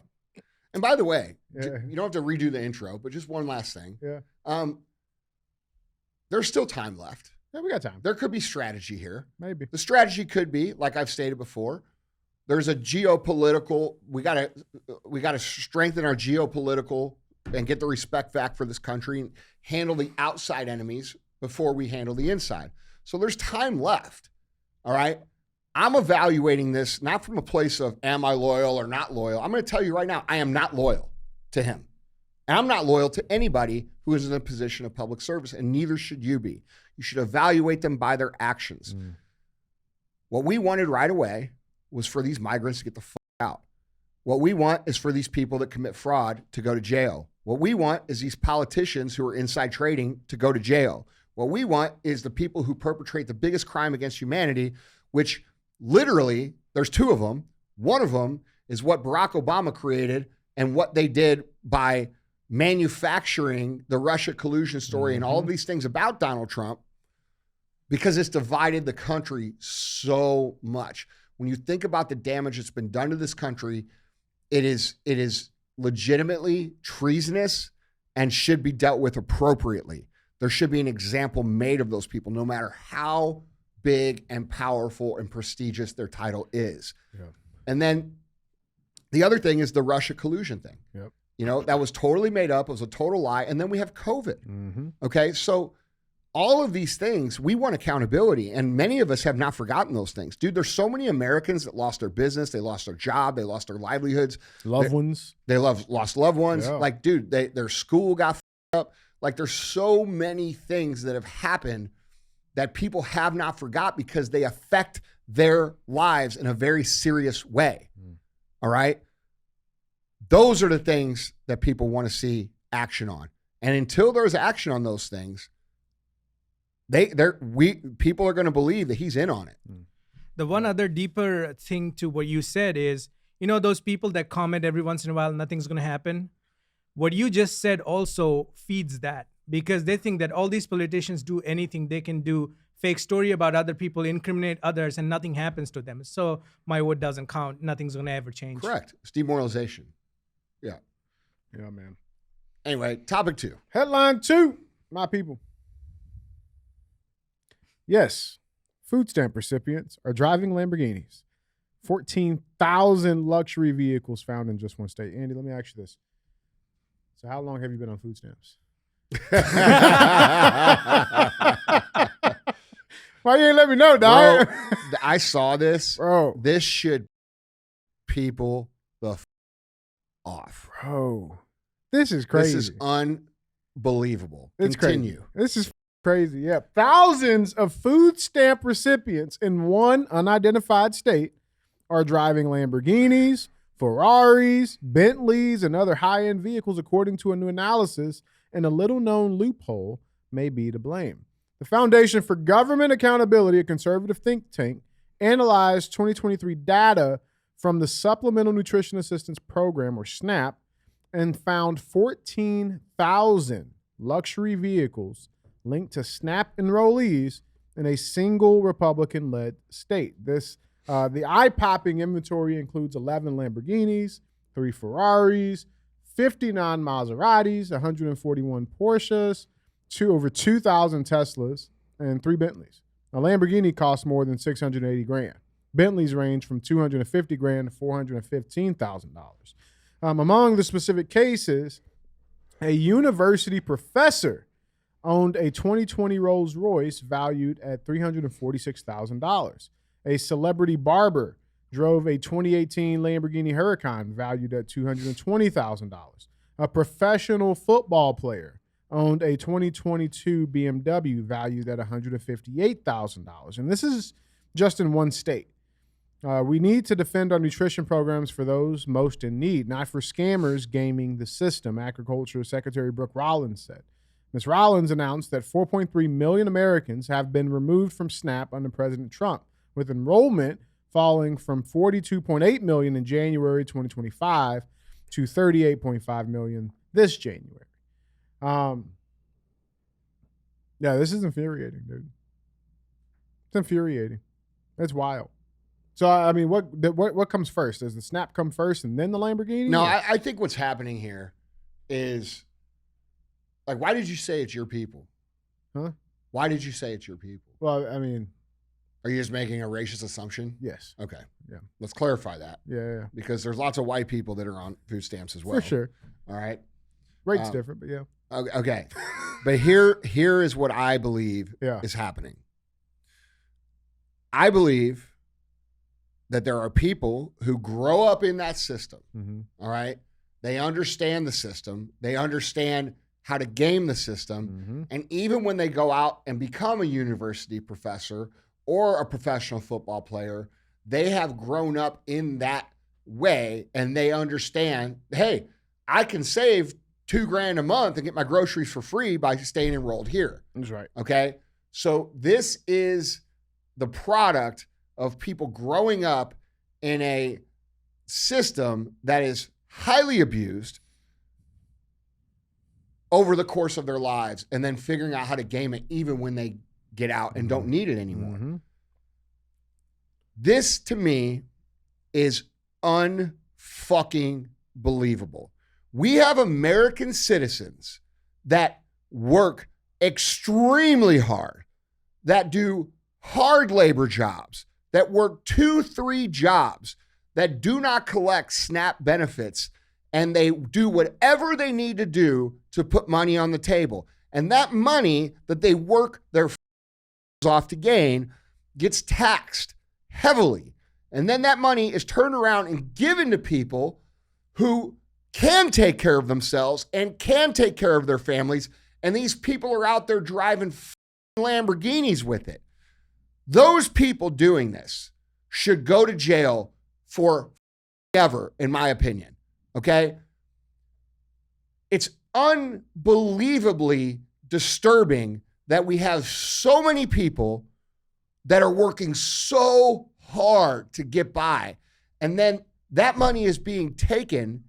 And by the way, Yeah. you don't have to redo the intro, but just one last thing. Yeah. There's still time left. Yeah, we got time. There could be strategy here. Maybe. The strategy could be, like I've stated before, there's a geopolitical, we gotta strengthen our geopolitical and get the respect back for this country and handle the outside enemies before we handle the inside. So there's time left. All right. I'm evaluating this not from a place of am I loyal or not loyal. I'm going to tell you right now, I am not loyal to him. And I'm not loyal to anybody who is in a position of public service, and neither should you be. You should evaluate them by their actions. What we wanted right away was for these migrants to get the fuck out. What we want is for these people that commit fraud to go to jail. What we want is these politicians who are inside trading to go to jail. What we want is the people who perpetrate the biggest crime against humanity, which literally, there's 2 of them. One of them is what Barack Obama created and what they did by manufacturing the Russia collusion story and all of these things about Donald Trump, because it's divided the country so much. When you think about the damage that's been done to this country, it is legitimately treasonous and should be dealt with appropriately. There should be an example made of those people, no matter how big and powerful and prestigious their title is. Yeah. And then the other thing is the Russia collusion thing. Yep. You know, that was totally made up. It was a total lie. And then we have COVID. Okay. So all of these things, we want accountability. And many of us have not forgotten those things. Dude, there's so many Americans that lost their business. They lost their job. They lost their livelihoods. Loved ones. They lost loved ones. Yeah. Like, dude, their school got fucked up. Like, there's so many things that have happened that people have not forgot because they affect their lives in a very serious way. All right? Those are the things that people want to see action on. And until there's action on those things, people are going to believe that he's in on it. The one other deeper thing to what you said is, you know, those people that comment every once in a while, nothing's going to happen. What you just said also feeds that, because they think that all these politicians do anything they can do, fake story about other people, incriminate others, and nothing happens to them. So my vote doesn't count. Nothing's going to ever change. Correct. It's demoralization. Yeah. Yeah, man. Anyway, topic 2. Headline 2. My people. Yes, food stamp recipients are driving Lamborghinis. 14,000 luxury vehicles found in just one state. Andy, let me ask you this. So how long have you been on food stamps? Why you ain't let me know, dog? Bro, I saw this. Bro. This should people the off. Bro. This is crazy. This is unbelievable. It's Continue. crazy. This is crazy. Yeah. Thousands of food stamp recipients in one unidentified state are driving Lamborghinis, Ferraris, Bentleys, and other high-end vehicles, according to a new analysis, and a little-known loophole may be to blame. The Foundation for Government Accountability, a conservative think tank, analyzed 2023 data from the Supplemental Nutrition Assistance Program, or SNAP, and found 14,000 luxury vehicles linked to SNAP enrollees in a single Republican-led state. The eye-popping inventory includes 11 Lamborghinis, 3 Ferraris, 59 Maseratis, 141 Porsches, over 2,000 Teslas, and 3 Bentleys. A Lamborghini costs more than $680,000. Bentleys range from $250,000 to $415,000. Among the specific cases, a university professor owned a 2020 Rolls Royce valued at $346,000. A celebrity barber drove a 2018 Lamborghini Huracan valued at $220,000. A professional football player owned a 2022 BMW valued at $158,000. And this is just in one state. We need to defend our nutrition programs for those most in need, not for scammers gaming the system, Agriculture Secretary Brooke Rollins said. Ms. Rollins announced that 4.3 million Americans have been removed from SNAP under President Trump, with enrollment falling from 42.8 million in January 2025 to 38.5 million this January. Yeah, this is infuriating, dude. It's infuriating. It's wild. So, I mean, what comes first? Does the SNAP come first and then the Lamborghini? No, I think what's happening here is, like, why did you say it's your people? Huh? Why did you say it's your people? Well, I mean, Are you just making a racist assumption? yes. Okay. Yeah. Let's clarify that. Yeah. Because there's lots of white people that are on food stamps as well. For sure. All right. Rate's different, but yeah. Okay. But here is what I believe Yeah. is happening. I believe that there are people who grow up in that system. Mm-hmm. All right. They understand the system. They understand how to game the system. Mm-hmm. And even when they go out and become a university professor or a professional football player, they have grown up in that way and they understand, hey, I can save $2,000 a month and get my groceries for free by staying enrolled here. That's right. Okay. So this is the product of people growing up in a system that is highly abused over the course of their lives and then figuring out how to game it even when they get out and don't need it anymore. Mm-hmm. This to me is unfucking believable. We have American citizens that work extremely hard, that do hard labor jobs, that work 2-3 jobs, that do not collect SNAP benefits, and they do whatever they need to do to put money on the table. And that money that they work their off to gain gets taxed heavily. And then that money is turned around and given to people who can take care of themselves and can take care of their families. And these people are out there driving Lamborghinis with it. Those people doing this should go to jail forever, in my opinion. Okay? It's unbelievably disturbing that we have so many people that are working so hard to get by. And then that money is being taken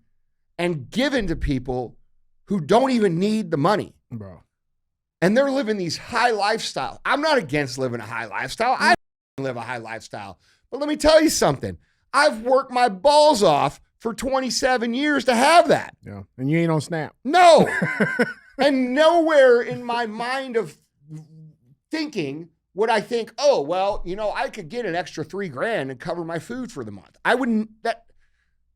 and given to people who don't even need the money. Bro. And they're living these high lifestyles. I'm not against living a high lifestyle. I live a high lifestyle. But let me tell you something. I've worked my balls off for 27 years to have that. Yeah. And you ain't on SNAP. No. And nowhere in my mind of thinking would I think, oh, well, you know, I could get an extra $3,000 and cover my food for the month. I wouldn't,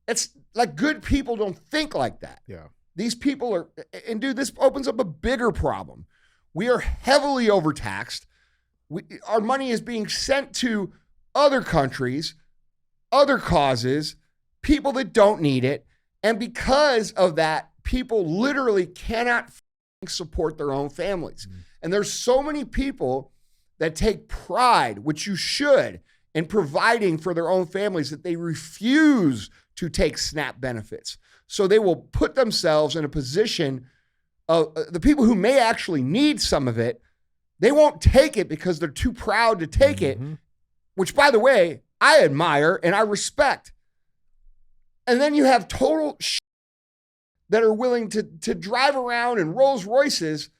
it's like good people don't think like that. Yeah. These people are, and dude, this opens up a bigger problem. We are heavily overtaxed. Our money is being sent to other countries, other causes, people that don't need it. And because of that, people literally cannot support their own families. Mm-hmm. And there's so many people that take pride, which you should, in providing for their own families, that they refuse to take SNAP benefits. So they will put themselves in a position of the people who may actually need some of it, they won't take it because they're too proud to take it, which, by the way, I admire and I respect. And then you have total that are willing to drive around in Rolls Royces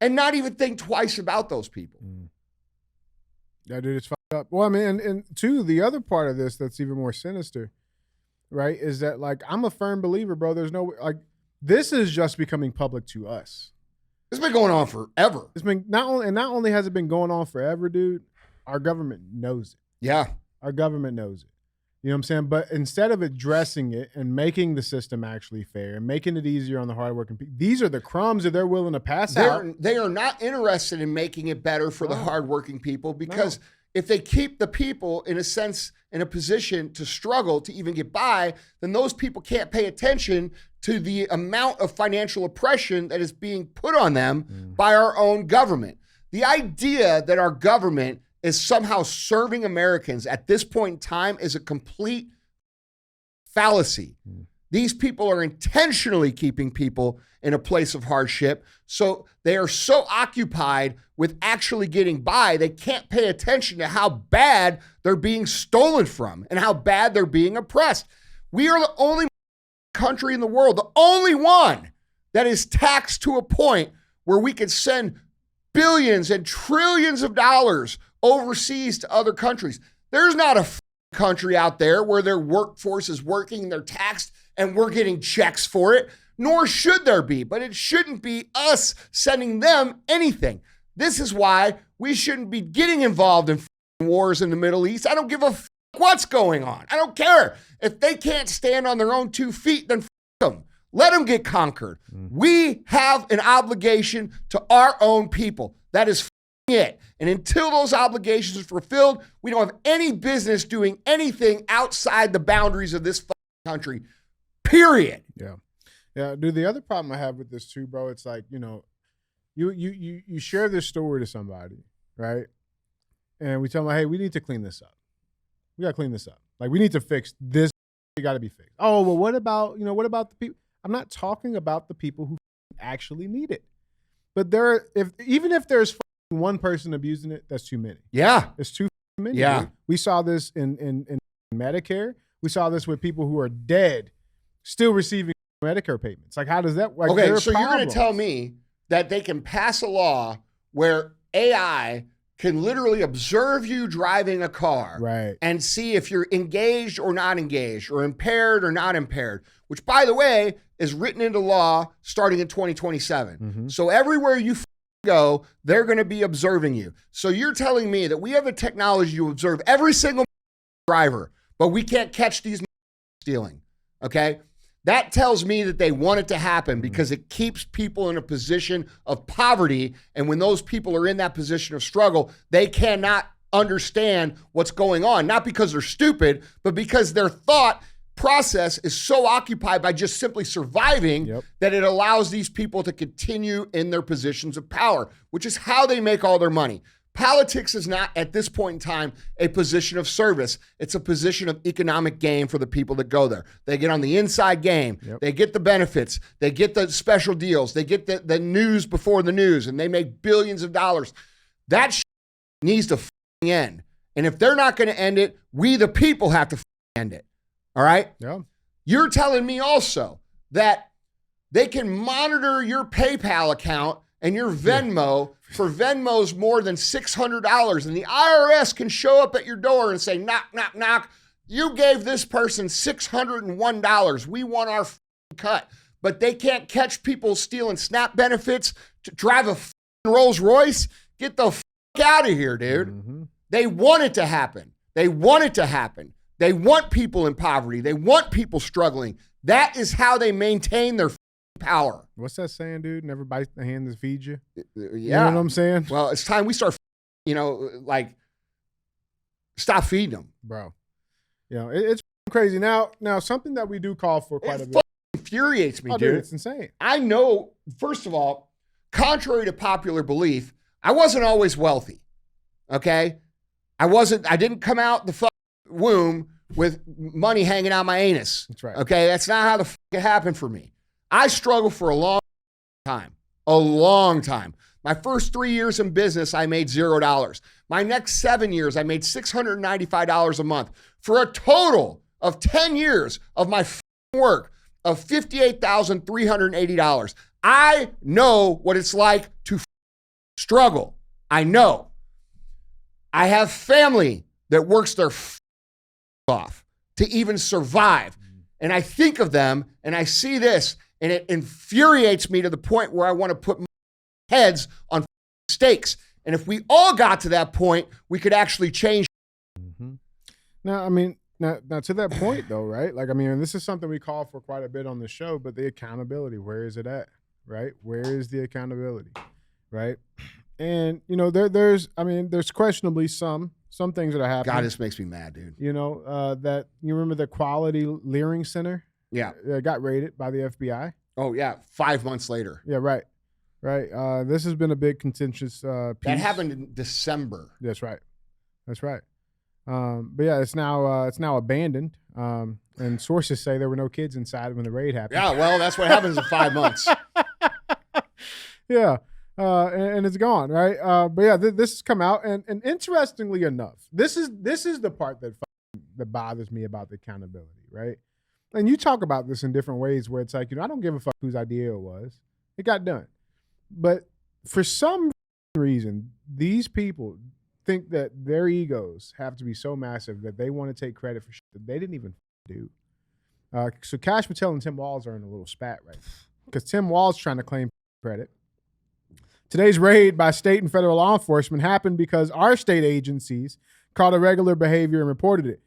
and not even think twice about those people. Yeah, dude, it's fucked up. Well, I mean, and two, the other part of this that's even more sinister, right, is that, like, I'm a firm believer, bro. There's no, like, this is just becoming public to us. It's been going on forever. It's been not only has it been going on forever, dude, our government knows it. Yeah. Our government knows it. You know what I'm saying? But instead of addressing it and making the system actually fair and making it easier on the hardworking people, these are the crumbs that they're willing to pass out. They are not interested in making it better for the hardworking people, because if they keep the people, in a sense, in a position to struggle to even get by, then those people can't pay attention to the amount of financial oppression that is being put on them by our own government. The idea that our government is somehow serving Americans at this point in time is a complete fallacy. These people are intentionally keeping people in a place of hardship. So they are so occupied with actually getting by, they can't pay attention to how bad they're being stolen from and how bad they're being oppressed. We are the only country in the world, the only one that is taxed to a point where we could send billions and trillions of dollars overseas to other countries. There's not a country out there where their workforce is working, they're taxed, and we're getting checks for it, nor should there be. But it shouldn't be us sending them anything. This is why we shouldn't be getting involved in wars in the Middle East. I don't give a what's going on. I don't care. If they can't stand on their own 2 feet, then them. Let them get conquered. We have an obligation to our own people. That is it. And until those obligations are fulfilled, we don't have any business doing anything outside the boundaries of this country. Period. Yeah. Yeah, dude, the other problem I have with this too, bro, it's like, you know, you share this story to somebody, right? And we tell them, hey, we need to clean this up. We got to clean this up. Like, we need to fix this. It got to be fixed. Oh, well, what about the people? I'm not talking about the people who actually need it. But even if there's one person abusing it, that's too many. Yeah. It's too many. Yeah. Dude. We saw this in Medicare. We saw this with people who are dead still receiving Medicare payments. Like, how does that work? Okay, so you're going to tell me that they can pass a law where AI can literally observe you driving a car, right, and see if you're engaged or not engaged, or impaired or not impaired, which, by the way, is written into law starting in 2027. Mm-hmm. So everywhere you go, they're going to be observing you. So you're telling me that we have the technology to observe every single driver, but we can't catch these stealing, okay? That tells me that they want it to happen because it keeps people in a position of poverty. And when those people are in that position of struggle, they cannot understand what's going on. Not because they're stupid, but because their thought process is so occupied by just simply surviving that it allows these people to continue in their positions of power, which is how they make all their money. Politics is not, at this point in time, a position of service. It's a position of economic gain for the people that go there. They get on the inside game. They get the benefits. They get the special deals. They get the news before the news, and they make billions of dollars. That needs to end. And if they're not going to end it, we, the people, have to end it. All right? Yeah. You're telling me also that they can monitor your PayPal account and your Venmo for Venmos more than $600, and the IRS can show up at your door and say, knock, knock, knock, you gave this person $601. We want our cut. But they can't catch people stealing SNAP benefits to drive a Rolls Royce. Get the out of here, dude. Mm-hmm. They want it to happen. They want it to happen. They want people in poverty. They want people struggling. That is how they maintain their power. What's that saying, dude? Never bite the hand that feeds you. Yeah. You know what I'm saying? Well, it's time we start, stop feeding them. Bro. You know, it's crazy. Now, something that we do call for quite a bit. Infuriates me, Oh, dude. It's insane. I know, first of all, contrary to popular belief, I wasn't always wealthy, okay? I didn't come out the womb with money hanging out my anus. That's right. Okay? That's not how it happened for me. I struggled for a long time. My first 3 years in business, I made $0. My next 7 years, I made $695 a month for a total of 10 years of my work of $58,380. I know what it's like to struggle. I know. I have family that works their off to even survive. And I think of them and I see this, and it infuriates me to the point where I want to put my heads on stakes. And if we all got to that point, we could actually change. Mm-hmm. Now, I mean, now to that point though, right? Like, I mean, and this is something we call for quite a bit on the show, but the accountability, where is it at? Right? Where is the accountability? Right? And, you know, there's questionably some things that are happening. God, this makes me mad, dude. You know, that you remember the Quality Leering Center? Yeah. Got raided by the FBI. Oh, yeah. 5 months later. Yeah, right. Right. This has been a big contentious piece. That happened in December. That's right. That's right. But yeah, it's now abandoned. And sources say there were no kids inside when the raid happened. Yeah, well, that's what happens in 5 months. Yeah. And it's gone, right? But yeah, this has come out, and interestingly enough, this is the part that bothers me about the accountability, right? And you talk about this in different ways where it's like, I don't give a fuck whose idea it was. It got done. But for some reason, these people think that their egos have to be so massive that they want to take credit for shit that they didn't even do. So Cash Patel and Tim Walz are in a little spat right now because Tim Walz trying to claim credit. Today's raid by state and federal law enforcement happened because our state agencies caught irregular behavior and reported it.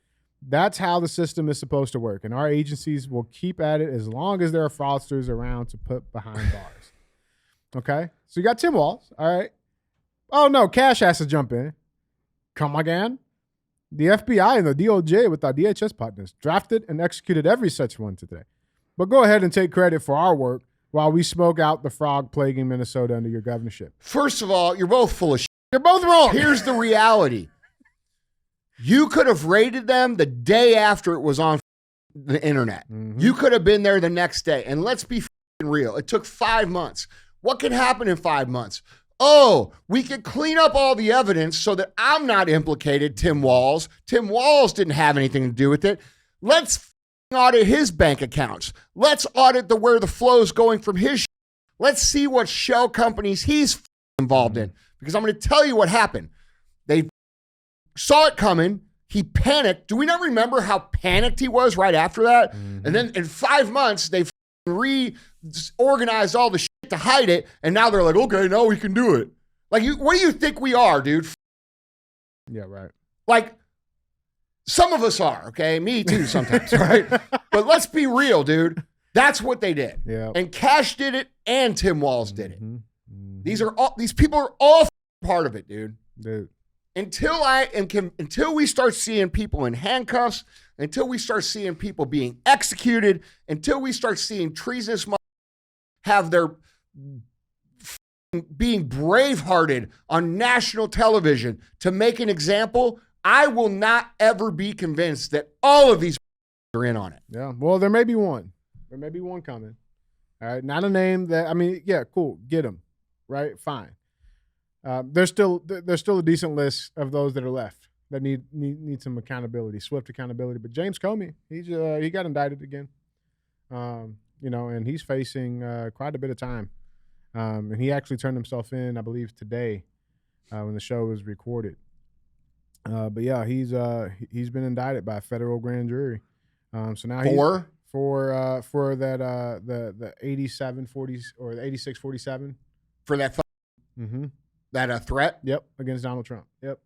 That's how the system is supposed to work, and our agencies will keep at it as long as there are fraudsters around to put behind bars. Okay? So you got Tim Walz, all right? Oh, no, Cash has to jump in. Come again? The FBI and the DOJ with our DHS partners drafted and executed every such one today. But go ahead and take credit for our work while we smoke out the frog plaguing Minnesota under your governorship. First of all, you're both full of shit. You're both wrong. Here's the reality. You could have raided them the day after it was on the internet. Mm-hmm. You could have been there the next day. And let's be real. It took 5 months. What can happen in 5 months? Oh, we could clean up all the evidence so that I'm not implicated, Tim Walz. Tim Walz didn't have anything to do with it. Let's audit his bank accounts. Let's audit where the flow's going from his. Let's see what shell companies he's involved in. Because I'm going to tell you what happened. They saw it coming. He panicked. Do we not remember how panicked he was right after that? Mm-hmm. And then in 5 months, they reorganized all the shit to hide it. And now they're like, okay, now we can do it. Like, what do you think we are, dude? Yeah, right. Like, some of us are, okay? Me too sometimes, right? But let's be real, dude. That's what they did. Yeah. And Cash did it and Tim Walz did it. Mm-hmm. These people are all part of it, dude. Dude. Until we start seeing people in handcuffs, until we start seeing people being executed, until we start seeing treasonous have their being bravehearted on national television to make an example, I will not ever be convinced that all of these are in on it. Yeah. Well, there may be one. There may be one coming. All right. Not a name that, I mean, yeah, cool. Get them. Right. Fine. There's still a decent list of those that are left that need some accountability, swift accountability. But James Comey, he got indicted again. And he's facing quite a bit of time. And he actually turned himself in, I believe, today when the show was recorded. But yeah, he's been indicted by a federal grand jury. So now for that the 8740 or the 8647 for that that threat. Yep, against Donald Trump. Yep.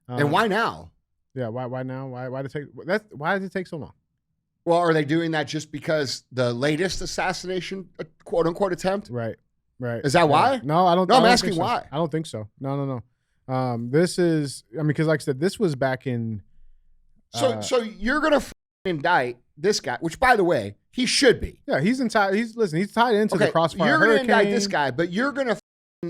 And why now? Yeah, why now? Why did it take so long? Well, are they doing that just because the latest assassination, quote unquote, attempt? Right. Is that why? No, I don't. No, I'm don't asking think so. why. I don't think so. No. This is, because like I said, this was back in. So you're gonna indict this guy, which, by the way, he should be. Yeah, he's tied into the crossfire. You're gonna hurricane. indict this guy, but you're gonna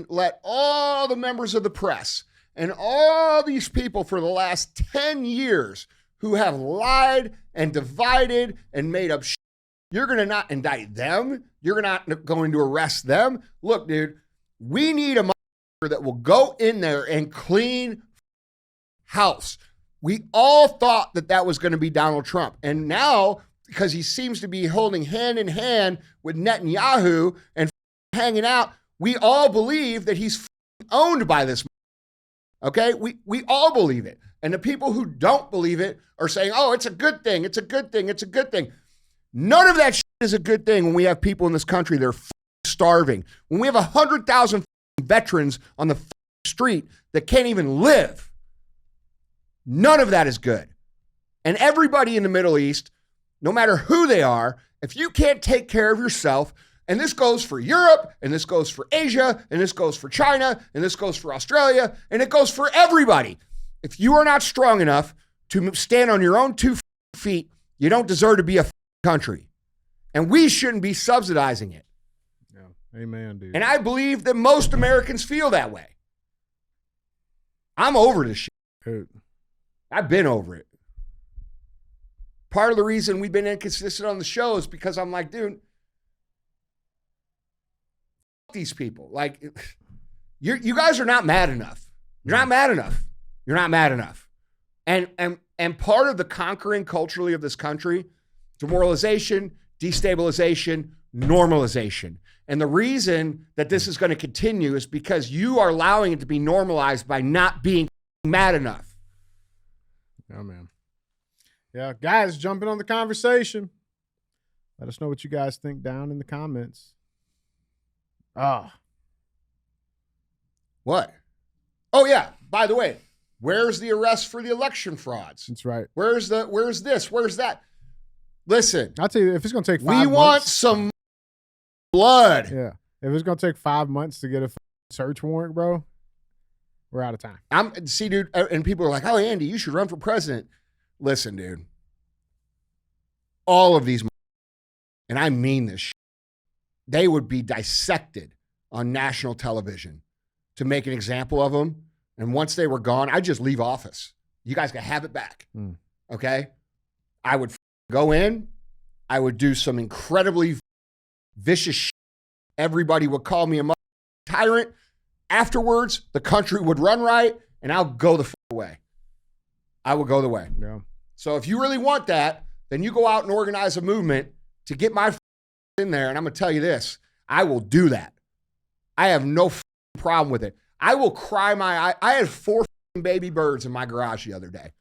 let all the members of the press and all these people for the last 10 years who have lied and divided and made up shit, you're gonna not indict them. You're not going to arrest them. Look, dude, we need a motherfucker that will go in there and clean house. We all thought that was going to be Donald Trump. And now, because he seems to be holding hand in hand with Netanyahu and hanging out, we all believe that he's owned by this. Okay? We all believe it. And the people who don't believe it are saying, oh, it's a good thing. It's a good thing. It's a good thing. None of that shit is a good thing when we have people in this country that are starving. When we have 100,000 veterans on the street that can't even live. None of that is good. And everybody in the Middle East, no matter who they are, if you can't take care of yourself, and this goes for Europe, and this goes for Asia, and this goes for China, and this goes for Australia, and it goes for everybody. If you are not strong enough to stand on your own 2 feet, you don't deserve to be a country. And we shouldn't be subsidizing it. Yeah. Amen, dude. And I believe that most Americans feel that way. I'm over this shit. Dude. I've been over it. Part of the reason we've been inconsistent on the show is because I'm like, dude, these people. Like, you guys are not mad enough. You're not mad enough. You're not mad enough. And part of the conquering culturally of this country, demoralization, destabilization, normalization. And the reason that this is going to continue is because you are allowing it to be normalized by not being mad enough. Oh, man. Yeah, guys, jumping on the conversation. Let us know what you guys think down in the comments. What? Oh, yeah. By the way, where's the arrest for the election frauds? That's right. Where's this? Where's that? Listen. I'll tell you, if it's going to take 5 We months. want some blood. Yeah. If it's going to take 5 months to get a search warrant, bro, we're out of time. See, dude, and people are like, oh, Andy, you should run for president. Listen, dude. All of these, and I mean this, they would be dissected on national television to make an example of them. And once they were gone, I'd just leave office. You guys can have it back. Okay? I would go in. I would do some incredibly vicious shit. Everybody would call me a tyrant. Afterwards, the country would run right, and I'll go the away. I will go the way. Yeah. So if you really want that, then you go out and organize a movement to get my in there. And I'm going to tell you this, I will do that. I have no problem with it. I will cry my eye. I had 4 baby birds in my garage the other day.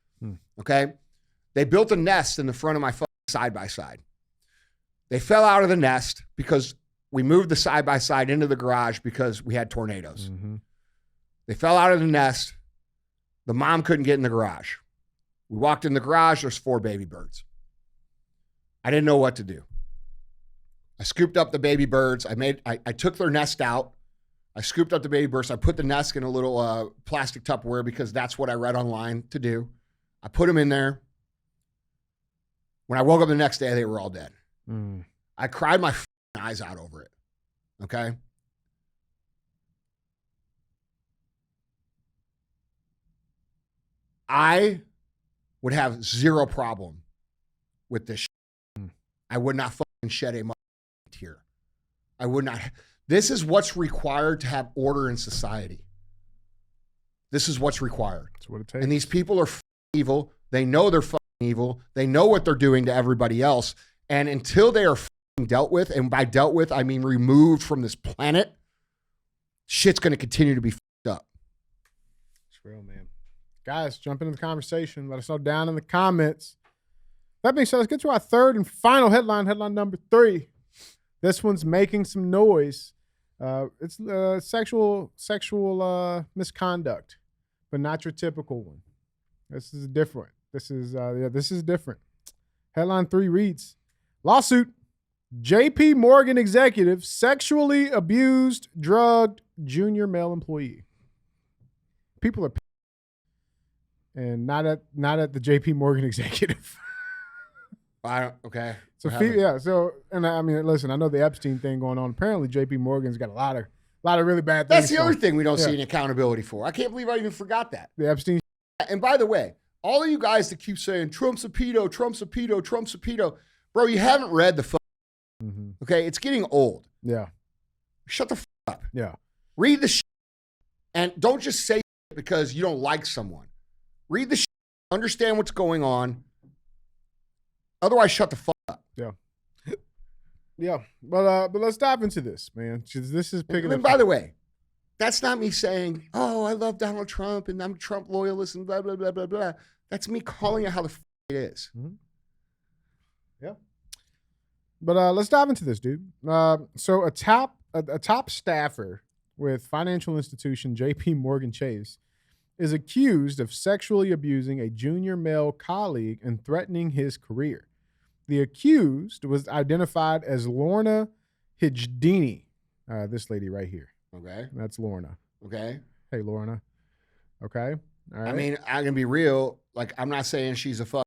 Okay. They built a nest in the front of my side-by-side. They fell out of the nest because we moved the side-by-side into the garage because we had tornadoes. They fell out of the nest. The mom couldn't get in the garage. We walked in the garage. There's 4 baby birds. I didn't know what to do. I scooped up the baby birds. I took their nest out. I scooped up the baby birds. I put the nest in a little plastic Tupperware because that's what I read online to do. I put them in there. When I woke up the next day, they were all dead. I cried my eyes out over it. Okay? I would have zero problem with this. I would not fucking shed a tear. I would not. This is what's required to have order in society. This is what's required. That's what it takes. And these people are evil. They know they're evil. They know what they're doing to everybody else. And until they are dealt with, and by dealt with, I mean removed from this planet, shit's going to continue to be up. It's real, man. Guys, jump into the conversation. Let us know down in the comments. That being said, let's get to our third and final headline, headline number 3. This one's making some noise. It's sexual misconduct, but not your typical one. This is different. This is different. Headline 3 reads, lawsuit, JPMorgan Executive sexually abused, drugged junior male employee. People are and not at the JPMorgan Executive. Okay. So yeah. So and I mean, listen, I know the Epstein thing going on. Apparently, JPMorgan's got a lot of really bad things. That's the other thing we don't see any accountability for. I can't believe I even forgot that. The Epstein. And by the way, all of you guys that keep saying Trump's a pedo, Trump's a pedo, Trump's a pedo, bro, you haven't read the. Okay, it's getting old. Yeah. Shut the up. Yeah. Read the and don't just say because you don't like someone. Read the understand what's going on. Otherwise, shut the fuck up. Yeah. Yeah. But let's dive into this, man. This is picking up. And by the way, that's not me saying, oh, I love Donald Trump and I'm a Trump loyalist and blah, blah, blah, blah, blah. That's me calling it how the fuck it is. Yeah. But let's dive into this, dude. So a top staffer with financial institution JPMorgan Chase is accused of sexually abusing a junior male colleague and threatening his career. The accused was identified as Lorna Hijdini, this lady right here. Okay. That's Lorna. Okay. Hey, Lorna. Okay. All right. I mean, I'm going to be real. Like, I'm not saying she's a fuck,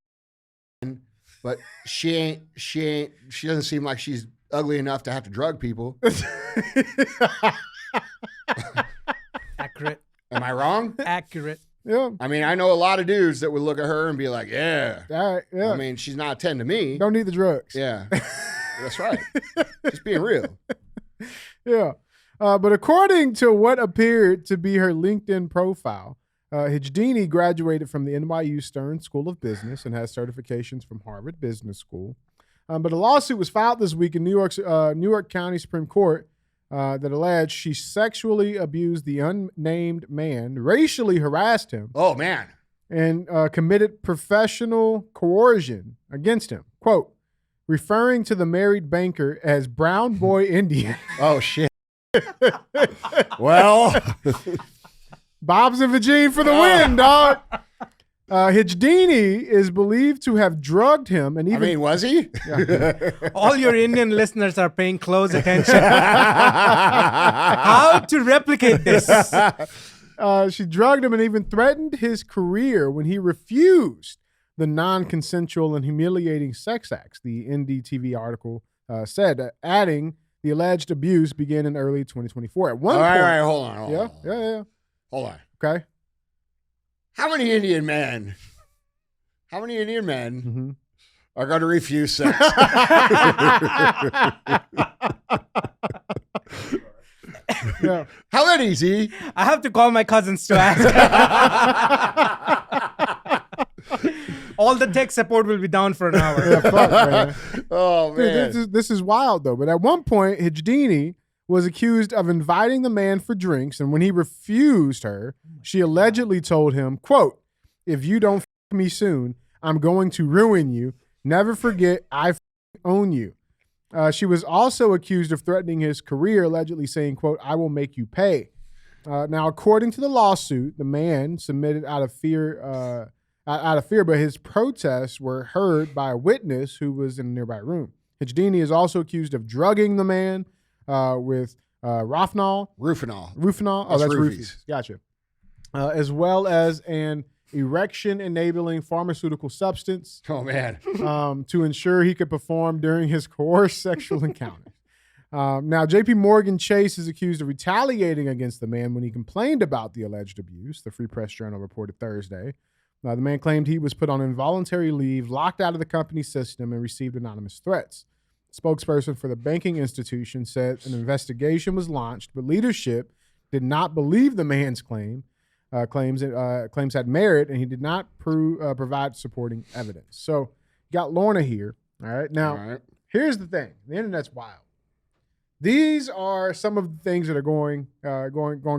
but she doesn't seem like she's ugly enough to have to drug people. Accurate. Am I wrong? Accurate. Yeah. I mean, I know a lot of dudes that would look at her and be like, yeah. All right. Yeah. I mean, she's not a 10 to me. Don't need the drugs. Yeah. That's right. Just being real. Yeah. But according to what appeared to be her LinkedIn profile, Hijdini graduated from the NYU Stern School of Business and has certifications from Harvard Business School. But a lawsuit was filed this week in New York County Supreme Court that alleged she sexually abused the unnamed man, racially harassed him, Oh, man. and committed professional coercion against him. Quote, referring to the married banker as Brown Boy Indian. Oh, shit. Well, Bob's and Virginia for the win, dog. Hijdini is believed to have drugged him and even I mean, was he? All your Indian listeners are paying close attention. How to replicate this? she drugged him and even threatened his career when he refused the non-consensual and humiliating sex acts, the NDTV article said, adding the alleged abuse began in early 2024. At one All point, right, hold on. yeah. Hold on. Okay. How many Indian men Mm-hmm. are going to refuse sex? Yeah. How many, Z? I have to call my cousins to ask. All the tech support will be down for an hour. Yeah, fuck, man. Oh, man. Dude, this is wild, though. But at one point, Hijdini was accused of inviting the man for drinks, and when he refused her, she allegedly told him, quote, if you don't f me soon, I'm going to ruin you. Never forget, I own you. She was also accused of threatening his career, allegedly saying, quote, I will make you pay. Now, according to the lawsuit, the man submitted out of fear, but his protests were heard by a witness who was in a nearby room. Hijdini is also accused of drugging the man with Rufinol. Rufinol. Oh, that's roofies. roofies. Gotcha. As well as an erection-enabling pharmaceutical substance Oh, man. to ensure he could perform during his coerced sexual encounters. Now, JPMorgan Chase is accused of retaliating against the man when he complained about the alleged abuse, the Free Press Journal reported Thursday. The man claimed he was put on involuntary leave, locked out of the company system, and received anonymous threats. Spokesperson for the banking institution said an investigation was launched, but leadership did not believe the man's claims had merit, and he did not provide supporting evidence. So you got Lorna here. All right. Now, Here's the thing: the internet's wild. These are some of the things that are going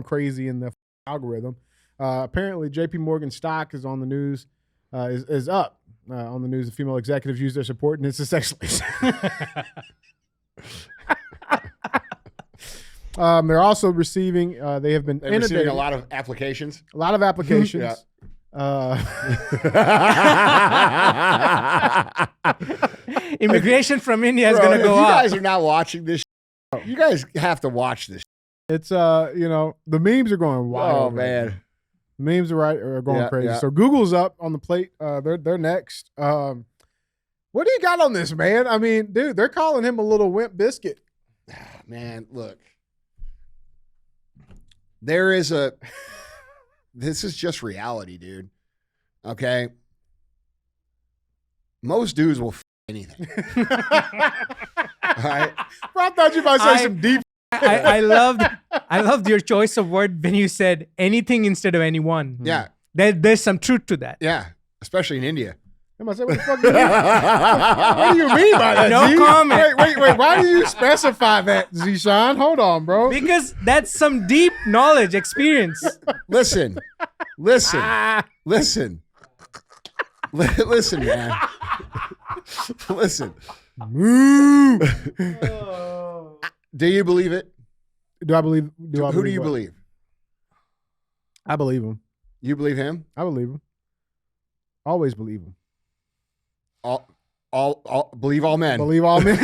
crazy in the algorithm. Apparently, JPMorgan stock is on the news, is up on the news. The female executives use their support, and it's a sexually. They're also receiving. They have been They're receiving inundated. a lot of applications. A lot of applications. Yeah. Immigration from India is Bro, going to go if you up. guys are not watching this, you guys have to watch this. It's the memes are going wild. Oh right man. now. Memes are going Yeah, crazy. yeah. So Google's up on the plate. They're next. What do you got on this, man? I mean, dude, they're calling him a little wimp biscuit. Man, look. This is just reality, dude. Okay? Most dudes will anything. All right? Bro, I thought you might say some deep. I loved your choice of word when you said anything instead of anyone. Yeah. There's some truth to that. Yeah. Especially in India. I must say, what the fuck do you mean? What do you mean by that? No Z? comment. Wait. Why do you specify that, Zishan? Hold on, bro. Because that's some deep knowledge, experience. Listen, man. Listen. Do you believe it? Do I believe? Who do you what? believe? I believe him. You believe him? I believe him. Always believe him. All believe all men. Believe all men.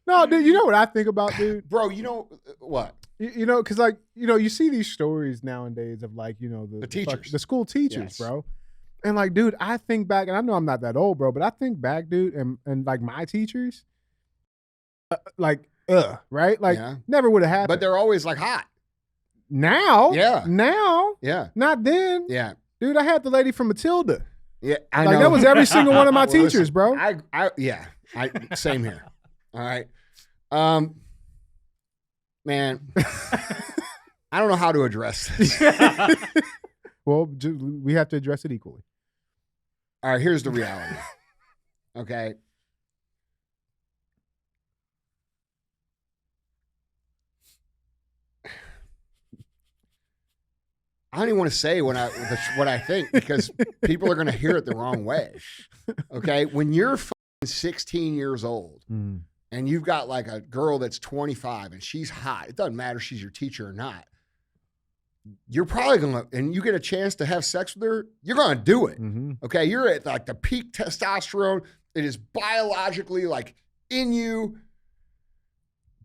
No, dude, you know what I think about, dude? Bro, you know what? You know, because you see these stories nowadays of the teachers. the school teachers, Yes. bro. And dude, I think back, and I know I'm not that old, bro, but I think back, dude, and my teachers, right? Yeah. Never would have happened. But they're always like hot. Now, Yeah. now, Yeah. not then. Yeah. Dude, I had the lady from Matilda. Yeah. I Like know. that was every single one of my Well, teachers, listen, bro. Same here. All right. Man, I don't know how to address this. Well, we have to address it equally. All right, here's the reality. Okay. I don't even want to say what I think because people are going to hear it the wrong way. Okay, when you're 16 years old and you've got like a girl that's 25 and she's hot, it doesn't matter if she's your teacher or not. You're probably going to, and you get a chance to have sex with her, you're going to do it. Okay, you're at like the peak testosterone. It is biologically like in you.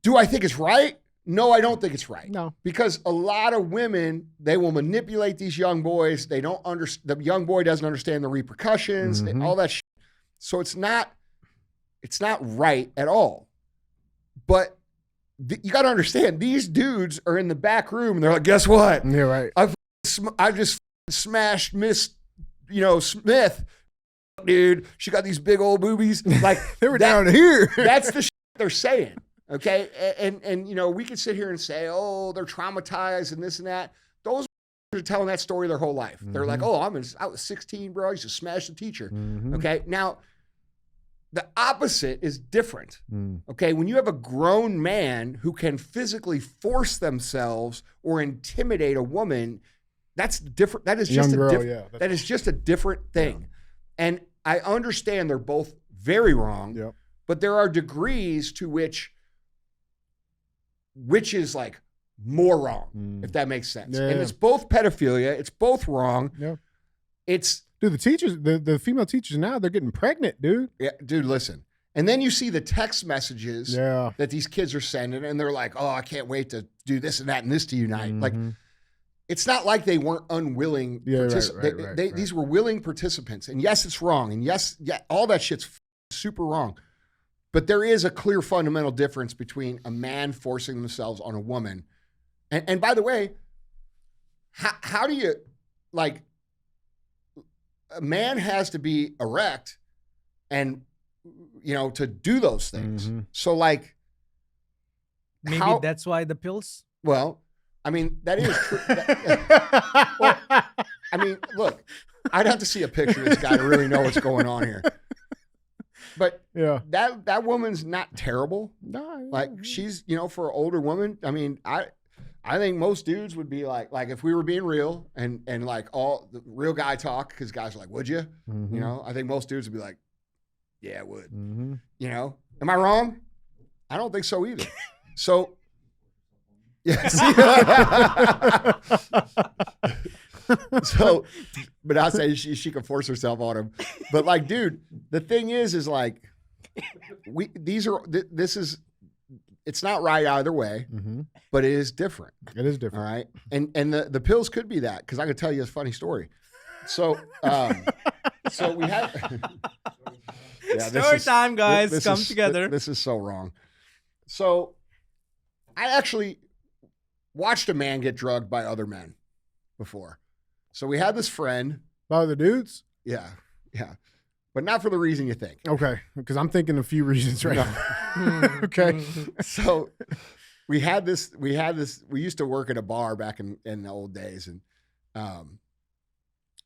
Do I think it's right? No, I don't think it's right. No. Because a lot of women, they will manipulate these young boys. They don't understand, the young boy doesn't understand the repercussions, and all that shit. So it's not right at all. But you got to understand, these dudes are in the back room and they're like, guess what? Yeah, right. I just smashed Miss, Smith, dude. She got these big old boobies. Like They were down here. That's the shit they're saying. Okay. And we could sit here and say, oh, they're traumatized and this and that. Those are telling that story their whole life. They're like, oh, I was 16, bro. I used to smash the teacher. Okay. Now, the opposite is different. Okay. When you have a grown man who can physically force themselves or intimidate a woman, that's different. That is just that is just a different thing. Yeah. And I understand they're both very wrong, but there are degrees to which is like more wrong, if that makes sense. And it's both pedophilia. It's both wrong. Yeah. It's dude, the teachers, the female teachers now, they're getting pregnant, dude. Yeah, dude, listen. And then you see the text messages that these kids are sending, and they're like, oh, I can't wait to do this and that and this to you tonight. Like, it's not like they weren't unwilling. These were willing participants. And yes, it's wrong. And yes, all that shit's super wrong. But there is a clear fundamental difference between a man forcing themselves on a woman. And by the way, how do you, like, a man has to be erect and, to do those things. So, like, maybe that's why the pills? Well, I mean, that is true. Well, I mean, look, I'd have to see a picture of this guy to really know what's going on here. But that woman's not terrible. No, like she's, for an older woman. I mean, I think most dudes would be like if we were being real and like all the real guy talk, because guys are like, would you? I think most dudes would be like, yeah, I would. Am I wrong? I don't think so either. So, yes. So, but I'll say she can force herself on him. But like, dude, the thing is like, it's not right either way, but it is different. It is different. All right. And the pills could be that, because I could tell you a funny story. So, so we had story time, guys. Come together. This is so wrong. So I actually watched a man get drugged by other men before. So we had this friend. By the dudes? Yeah. But not for the reason you think. Okay. Because I'm thinking a few reasons right now. Okay. So we used to work at a bar back in the old days. And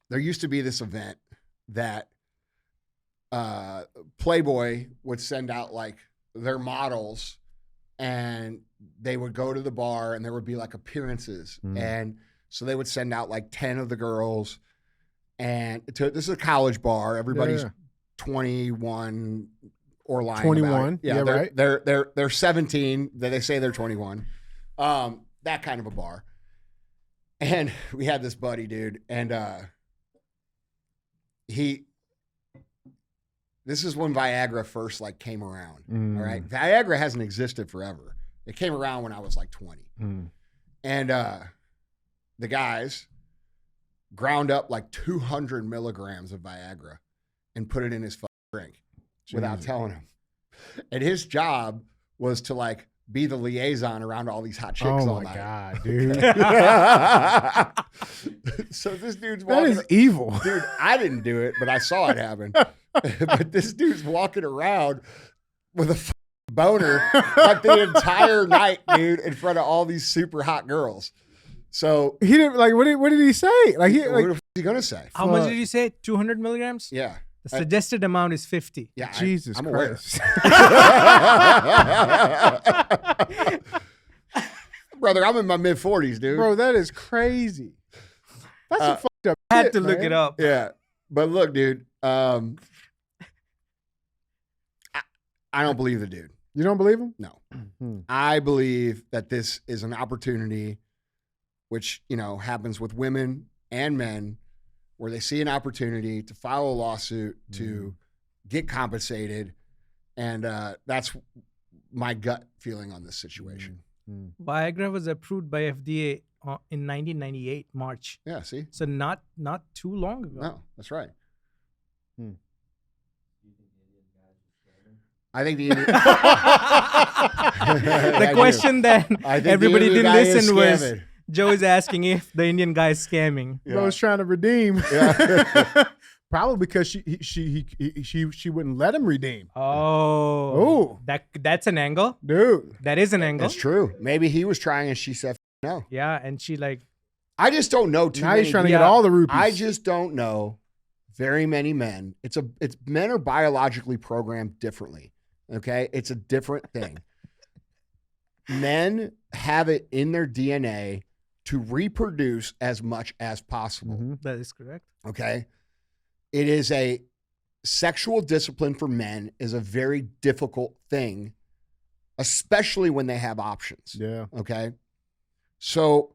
there used to be this event that Playboy would send out like their models, and they would go to the bar and there would be like appearances. And so they would send out like 10 of the girls, and this is a college bar. Everybody's 21 or lying. 21. About it. They're 17. They say they're 21. That kind of a bar. And we had this buddy, dude, and this is when Viagra first like came around. All right. Viagra hasn't existed forever. It came around when I was like 20. And the guys ground up like 200 milligrams of Viagra and put it in his drink without telling him. And his job was to like be the liaison around all these hot chicks Oh all my night. God, dude. So this dude's That walking. is evil. Dude, I didn't do it, but I saw it happen. But this dude's walking around with a boner like the entire night, dude, in front of all these super hot girls. So He didn't like. What did he say? Like he what like. the f- is he gonna say? How much did you say? 200 milligrams? Yeah. The suggested amount is 50. Yeah. Jesus I'm aware. Christ. Brother, I'm in my mid 40s, dude. Bro, that is crazy. That's some fucked up I had shit, to look man. it up. Yeah. But look, dude, I don't believe the dude. You don't believe him? No. Hmm. I believe that this is an opportunity which, happens with women and men where they see an opportunity to file a lawsuit to get compensated. And that's my gut feeling on this situation. Viagra was approved by FDA in 1998 March. Yeah, see? So not too long ago. No, that's right. I think the The question that everybody Indian didn't guy is listen was scamming. Joe is asking if the Indian guy is scamming. Bro was trying to redeem. Yeah. Probably because she wouldn't let him redeem. Oh, that's an angle. Dude. That is an angle. That's true. Maybe he was trying and she said no. Yeah, and she like I just don't know too Now many. he's trying to get all the rupees. I just don't know very many men. It's men are biologically programmed differently. Okay? It's a different thing. Men have it in their DNA to reproduce as much as possible. that is correct. Okay? It is a sexual discipline for men is a very difficult thing, especially when they have options. Yeah. Okay? So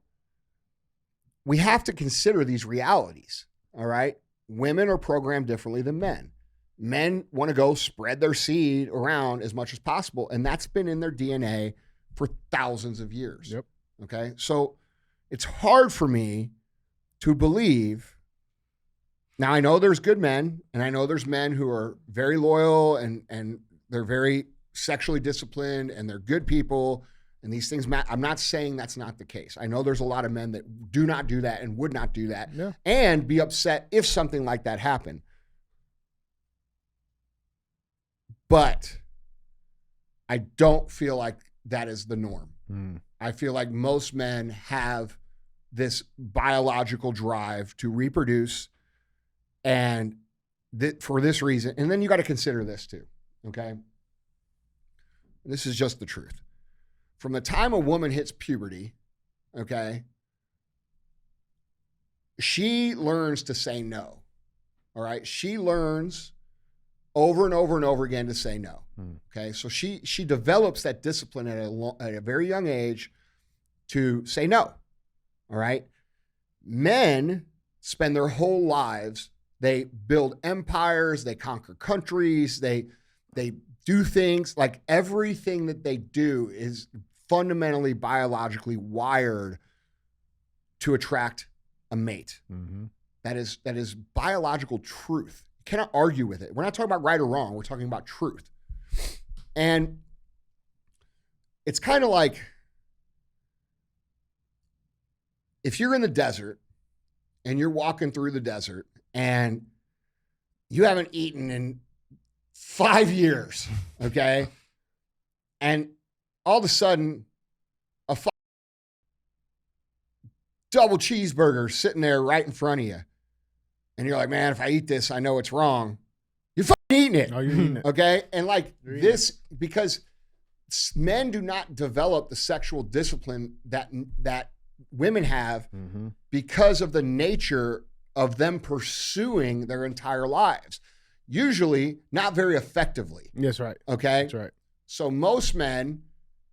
we have to consider these realities. All right? Women are programmed differently than men. Men want to go spread their seed around as much as possible, and that's been in their DNA for thousands of years. Yep. Okay? So it's hard for me to believe. Now, I know there's good men, and I know there's men who are very loyal and they're very sexually disciplined and they're good people, and these things matter. I'm not saying that's not the case. I know there's a lot of men that do not do that and would not do that and be upset if something like that happened. But I don't feel like that is the norm. I feel like most men have this biological drive to reproduce, and for this reason, and then you got to consider this too, okay? This is just the truth. From the time a woman hits puberty, okay, she learns to say no, all right? She learns over and over and over again to say no, okay? So she develops that discipline at a very young age to say no, all right? Men spend their whole lives, they build empires, they conquer countries, they do things, like everything that they do is fundamentally biologically wired to attract a mate. That is biological truth. You cannot argue with it. We're not talking about right or wrong. We're talking about truth. And it's kind of like if you're in the desert and you're walking through the desert and you haven't eaten in 5 years, okay? And all of a sudden, a double cheeseburger sitting there right in front of you. And you're like, man, if I eat this, I know it's wrong. You're fucking eating it. Oh, you're eating it. Okay? And like this, because men do not develop the sexual discipline that women have because of the nature of them pursuing their entire lives. Usually not very effectively. That's right. Okay? That's right. So most men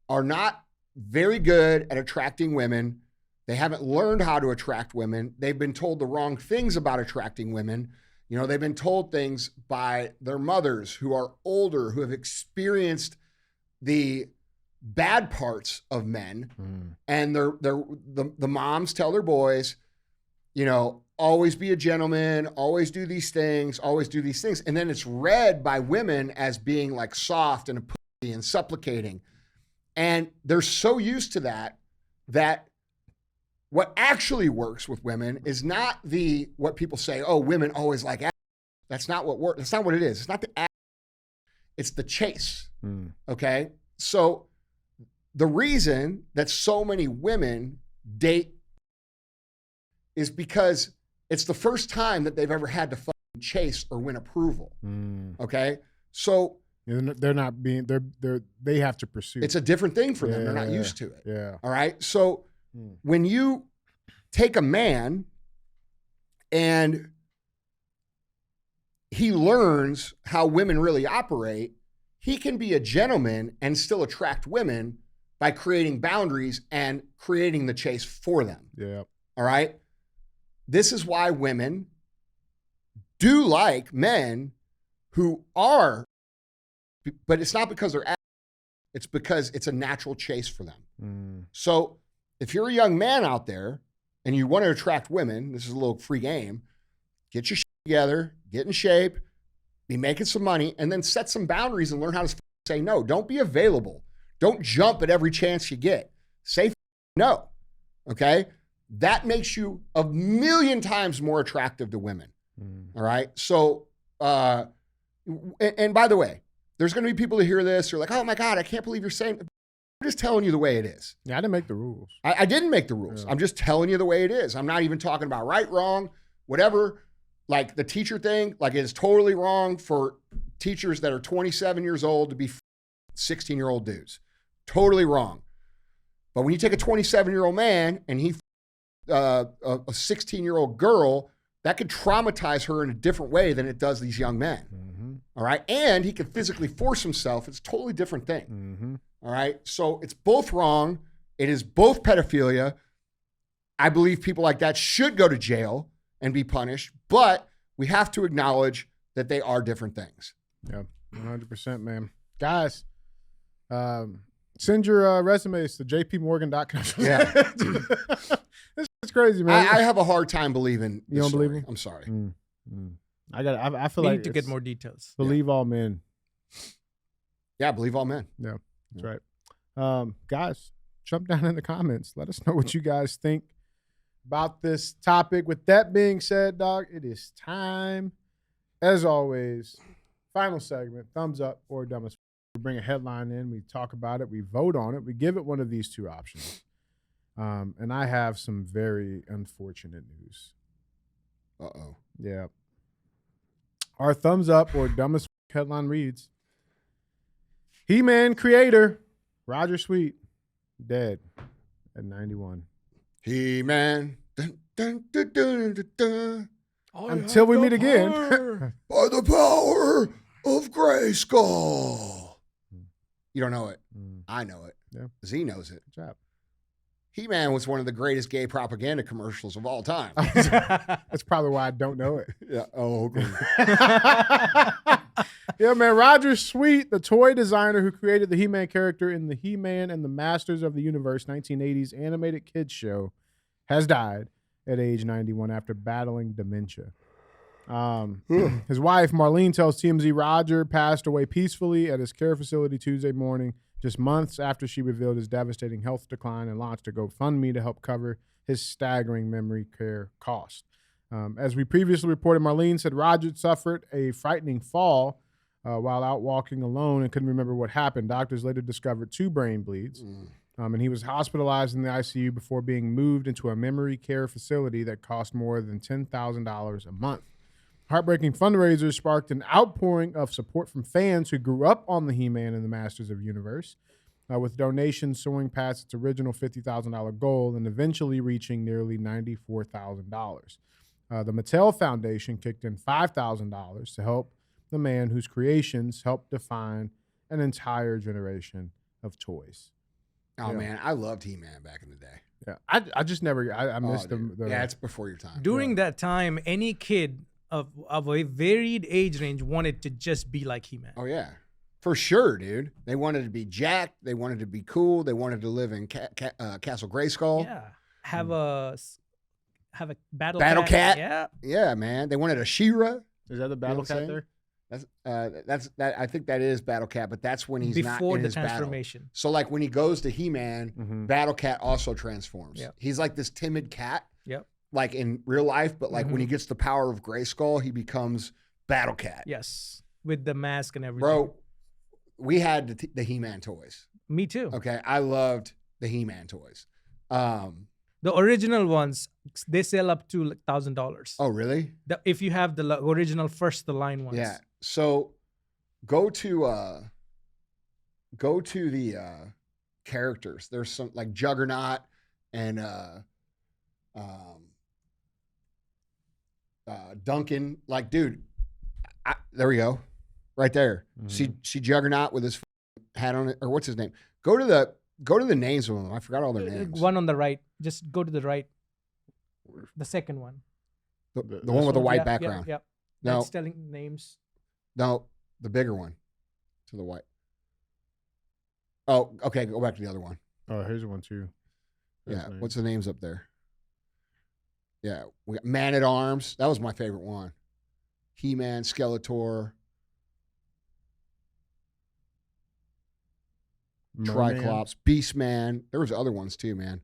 are not very good at attracting women. They haven't learned how to attract women. They've been told the wrong things about attracting women. You know, they've been told things by their mothers who are older, who have experienced the bad parts of men. And the moms tell their boys, you know, always be a gentleman, always do these things, always do these things. And then it's read by women as being like soft and a pussy and supplicating. And they're so used to that what actually works with women is not what people say, oh, women always like action. That's not what works. That's not what it is. It's not the action. It's the chase. Okay? So the reason that so many women date is because it's the first time that they've ever had to fucking chase or win approval. Okay? So they're not being they have to pursue. It's a different thing for them. They're not used to it. Yeah. All right? So when you take a man and he learns how women really operate, he can be a gentleman and still attract women by creating boundaries and creating the chase for them. Yeah. All right? This is why women do like men who are, but it's not because they're, it's because it's a natural chase for them. So if you're a young man out there and you want to attract women, this is a little free game, get your shit together, get in shape, be making some money, and then set some boundaries and learn how to say no. Don't be available. Don't jump at every chance you get. Say no, okay? That makes you 1,000,000 times more attractive to women, all right? So, and by the way, there's going to be people that hear this, you're like, oh my God, I can't believe you're saying, I'm just telling you the way it is. Yeah, I didn't make the rules. I didn't make the rules. Yeah. I'm just telling you the way it is. I'm not even talking about right, wrong, whatever. Like the teacher thing, like it is totally wrong for teachers that are 27 years old to be 16-year-old dudes. Totally wrong. But when you take a 27-year-old man and he a 16-year-old girl, that could traumatize her in a different way than it does these young men. All right. And he can physically force himself. It's a totally different thing. All right. So it's both wrong. It is both pedophilia. I believe people like that should go to jail and be punished, but we have to acknowledge that they are different things. Yeah, 100%, man. Guys, send your resumes to jpmorgan.com. Yeah. It's crazy, man. I have a hard time believing You don't story. believe me? I'm sorry. I feel We like need to get more details. believe all men. Yeah, believe all men. Yeah, that's right. Guys, jump down in the comments. Let us know what you guys think about this topic. With that being said, dog, it is time, as always, final segment, thumbs up or dumbest. We bring a headline in, we talk about it, we vote on it, we give it one of these two options. And I have some very unfortunate news. Uh-oh. Yeah. Our thumbs up or dumbest headline reads, He-Man creator Roger Sweet dead at 91. He-Man. Dun, dun, dun, dun, dun, dun. Until we meet again. By the power of Grayskull. You don't know it. I know it. Yeah. Z knows it. Good job. He-Man was one of the greatest gay propaganda commercials of all time. That's probably why I don't know it. Yeah. Oh, okay. Yeah, man. Roger Sweet, the toy designer who created the He-Man character in the He-Man and the Masters of the Universe 1980s animated kids show, has died at age 91 after battling dementia. His wife, Marlene, tells TMZ Roger passed away peacefully at his care facility Tuesday morning, just months after she revealed his devastating health decline and launched a GoFundMe to help cover his staggering memory care cost. As we previously reported, Marlene said Roger suffered a frightening fall while out walking alone and couldn't remember what happened. Doctors later discovered 2 brain bleeds, and he was hospitalized in the ICU before being moved into a memory care facility that cost more than $10,000 a month. Heartbreaking fundraisers sparked an outpouring of support from fans who grew up on the He-Man and the Masters of the Universe, with donations soaring past its original $50,000 goal and eventually reaching nearly $94,000. The Mattel Foundation kicked in $5,000 to help the man whose creations helped define an entire generation of toys. Oh, Yeah. man. I loved He-Man back in the day. Yeah, I just never, I missed dude. the Yeah, it's before your time. During that time, any kid of a varied age range wanted to just be like He-Man. Oh, yeah. For sure, dude. They wanted to be jacked. They wanted to be cool. They wanted to live in Castle Grayskull. Yeah. Have a battle Battle cat? Yeah. Yeah, man. They wanted a She-Ra. Is that the You know battle what I'm cat saying? there? That's that. I think that is Battle Cat, but that's when he's not Before in the his battle. transformation. So like when he goes to He-Man, Battle Cat also transforms. Yep. He's like this timid cat, Yep. like in real life, but like when he gets the power of Grayskull, he becomes Battle Cat. Yes. With the mask and everything. Bro, we had the He-Man toys. Me too. Okay, I loved the He-Man toys. The original ones, they sell up to like $1,000. Oh, really? If you have the original first, the line ones. Yeah. So go to the characters. There's some like Juggernaut and Duncan. Like, dude, there we go, right there. See Juggernaut with his hat on it, or what's his name? Go to the names of them. I forgot all their names. One on the right. Just go to the right. The second one. The one with the white Yeah, background. Yeah. No, That's telling names. no, the bigger one to the white. Oh, okay. Go back to the other one. Oh, here's one too. Yeah. What's the names up there? Yeah. We got Man at Arms. That was my favorite one. He-Man, Skeletor, Triclops, Beastman. There was other ones too, man.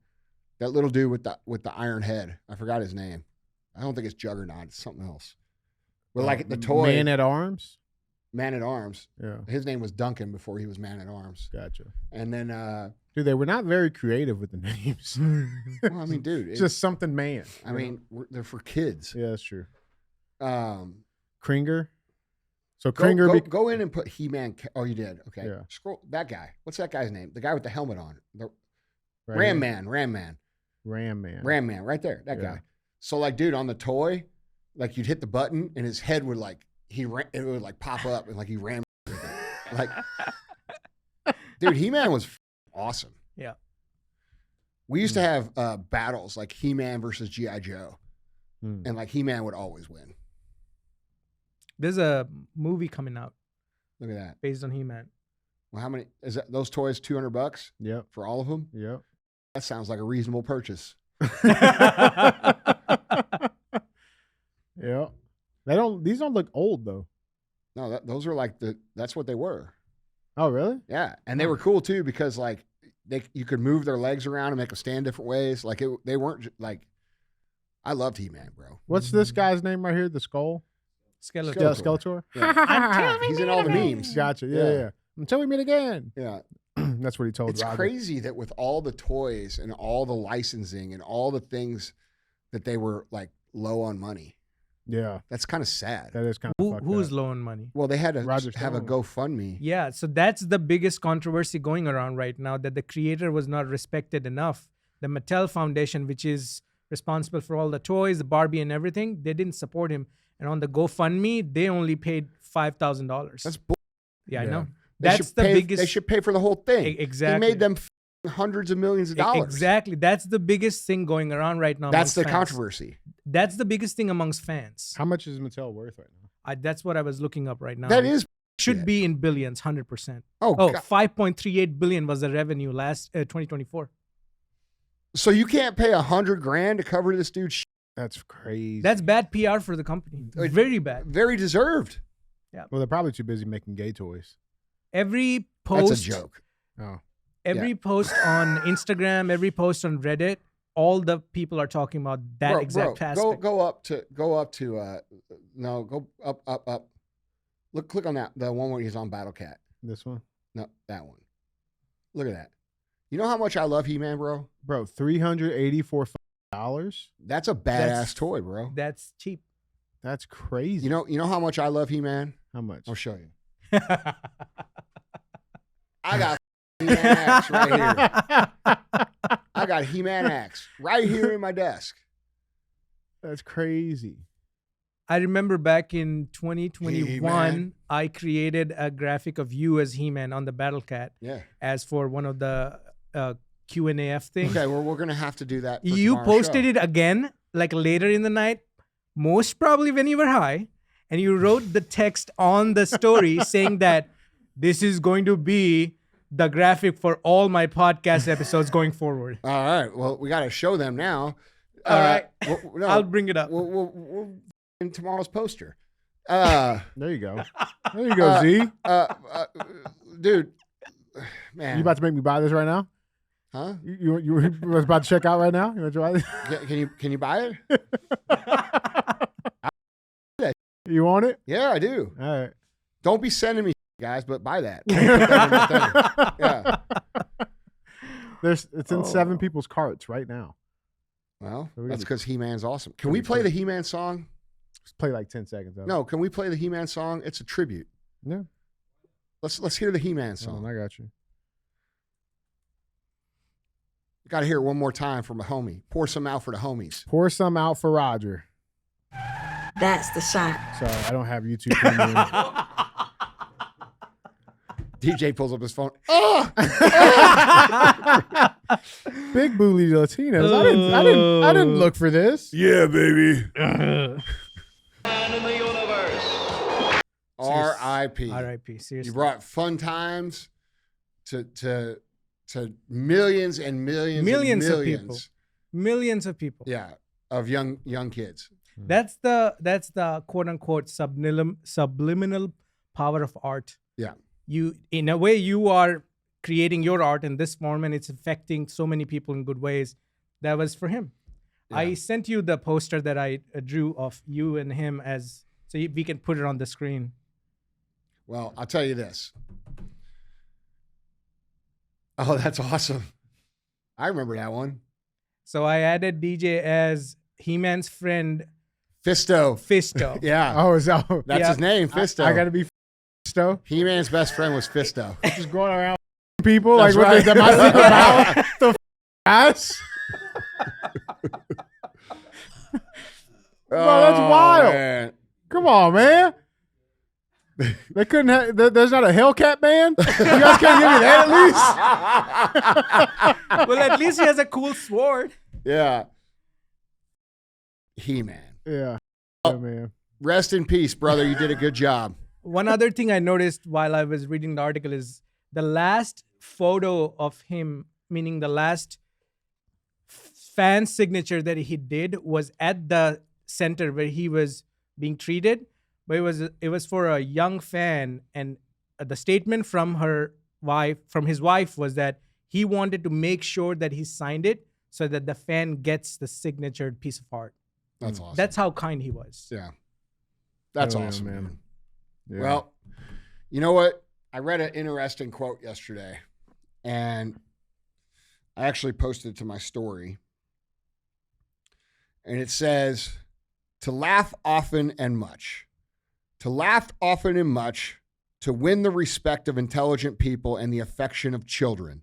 That little dude with the iron head. I forgot his name. I don't think it's Juggernaut. It's something else. But like the toy. Man at Arms? Man at Arms. Yeah. His name was Duncan before he was Man at Arms. Gotcha. And then Dude, they were not very creative with the names. well, I mean, dude, It's just something man. I mean, they're for kids. Yeah, that's true. Go, Kringer. So Kringer go in and put He-Man. Oh, you did. Okay. Yeah. Scroll that guy. What's that guy's name? The guy with the helmet on. The right Ram here. Man. Ram Man. Right there. That Yeah. guy. So like, dude, on the toy, like you'd hit the button and his head would like it would like pop up and like he ran. Like, dude, He-Man was awesome. Yeah. We used to have battles like He-Man versus G.I. Joe, and like He-Man would always win. There's a movie coming out Look at that. based on He-Man. Well, how many is that? Those toys $200 Yep. for all of them? Yep. That sounds like a reasonable purchase. Yeah. These don't look old though. No, those are like that's what they were. Oh, really? Yeah, and they were cool too because like you could move their legs around and make them stand different ways. Like they weren't like. I loved He-Man, bro. What's this guy's name right here? The skull? Skeletor. Skeletor. Skeletor? Yeah. He's in all the memes. Gotcha. Yeah. Until we meet again. Yeah, That's what he told it's Roger. crazy that with all the toys and all the licensing and all the things that they were like low on money. Yeah. That's kind of sad. That is kind of Who's low on money? Well, they had to Roger have a Stone. GoFundMe. Yeah, so that's the biggest controversy going around right now, that the creator was not respected enough. The Mattel Foundation, which is responsible for all the toys, the Barbie and everything, they didn't support him. And on the GoFundMe, they only paid $5,000. That's bull. Yeah, I Yeah. know. They That's should the pay- biggest. They should pay for the whole thing. Exactly. He made them hundreds of millions of dollars. Exactly. That's the biggest thing going around right now. That's amongst the fans. controversy. That's the biggest thing amongst fans. How much is Mattel worth right now? That's what I was looking up right now. That is should shit. be in billions, 100%. Oh, Oh, God. 5.38 billion was the revenue last 2024. So you can't pay $100,000 to cover this dude's shit? That's crazy. That's bad PR for the company. Very bad. Very deserved. Well, they're probably too busy making gay toys. Every post, That's a joke. Oh. every post on Instagram, every post on Reddit, all the people are talking about that exact aspect. Go up to no, go up. Look, click on that, the one where he's on Battle Cat. This one? No, that one. Look at that. You know how much I love He-Man, bro? Bro, $384. That's a badass That's- toy, bro. That's cheap. That's crazy. You know how much I love He-Man? how much? I'll show you. I got He-Man axe right here. I got He-Man axe right here in my desk. That's crazy. I remember back in 2021, He-Man. I created a graphic of you as He-Man on the Battle Cat Yeah. as for one of the Q&AF things. Okay, well, we're going to have to do that for You tomorrow's posted show. it again, like later in the night, most probably when you were high, and you wrote the text on the story saying that this is going to be the graphic for all my podcast episodes going forward. All right. Well, we got to show them now. All right. No, I'll bring it up. We'll in tomorrow's poster. Uh, There you go. There you go, Z. Dude, man. You about to make me buy this right now? Huh? You was about to check out right now? You want to try this? Can you buy it? You want it? Yeah, I do. All right. Don't be sending me guys, but buy that. Yeah. It's in 7 people's carts right now. Well, So we that's can- because He-Man's awesome. Can we play the He-Man song? Just play like 10 seconds of it. No, can we play the He-Man song? It's a tribute. Yeah. Let's hear the He-Man Hold on, song. I got you. Got to hear it one more time from a homie. Pour some out for the homies. Pour some out for Roger. That's the sign. Sorry, I don't have YouTube Premium. DJ pulls up his phone. Oh! Big booty Latinos. I didn't look for this. Yeah, baby. Man in the universe. R.I.P. R.I.P. Seriously. You brought fun times to millions and millions Millions and of millions. people. Millions of people. Yeah, of young kids. That's the quote unquote subliminal power of art. Yeah. You, in a way, you are creating your art in this form, and it's affecting so many people in good ways. That was for him. I Yeah. sent you the poster that I drew of you and him so we can put it on the screen. Well, I'll tell you this. Oh, that's awesome. I remember that one. So I added DJ as He-Man's friend Fisto. Fisto. Yeah. Oh, is that? That's Yeah. his name, Fisto. I got to be Fisto. He-Man's best friend was Fisto. Just going around people That's like, right. what is that? My secret power? The ass? Bro, that's wild. Man. Come on, man. They couldn't have. There's not a Hellcat band. You guys can't give me that at least. Well, at least he has a cool sword. Yeah. He-Man. Yeah. Oh. Yeah, man. Rest in peace, brother. You did a good job. One other thing I noticed while I was reading the article is the last photo of him, meaning the last fan signature that he did, was at the center where he was being treated. But it was for a young fan, and the statement from his wife was that he wanted to make sure that he signed it so that the fan gets the signatured piece of art. That's awesome. That's how kind he was. Yeah. That's Hell yeah, awesome, man. man. Yeah. Well, you know what? I read an interesting quote yesterday, and I actually posted it to my story. And it says, to laugh often and much. To laugh often and much, to win the respect of intelligent people and the affection of children,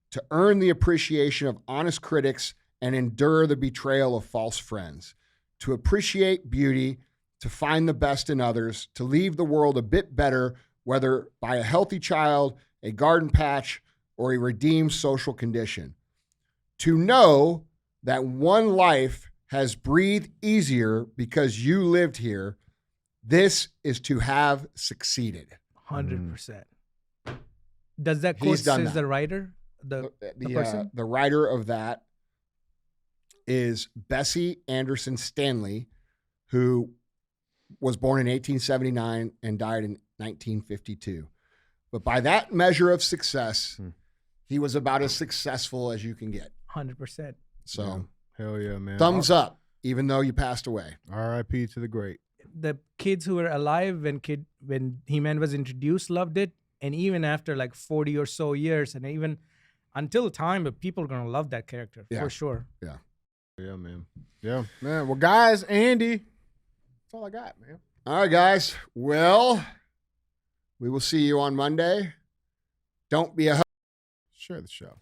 to earn the appreciation of honest critics and endure the betrayal of false friends, to appreciate beauty, to find the best in others, to leave the world a bit better, whether by a healthy child, a garden patch, or a redeemed social condition. To know that one life has breathed easier because you lived here, this is to have succeeded. 100%. Does that He's quote done says that. the writer? The person? The writer of that is Bessie Anderson Stanley, who was born in 1879 and died in 1952. But by that measure of success, he was about as successful as you can get. 100%. So Hell yeah, man. thumbs up, even though you passed away. R.I.P. to the great. The kids who were alive when He-Man was introduced loved it, and even after like 40 or so years, and even until time, people are gonna love that character Yeah. for sure. Yeah. Yeah, man. Yeah, man. Well, guys, Andy, that's all I got, man. All right, guys. Well, we will see you on Monday. Don't be a Share the show.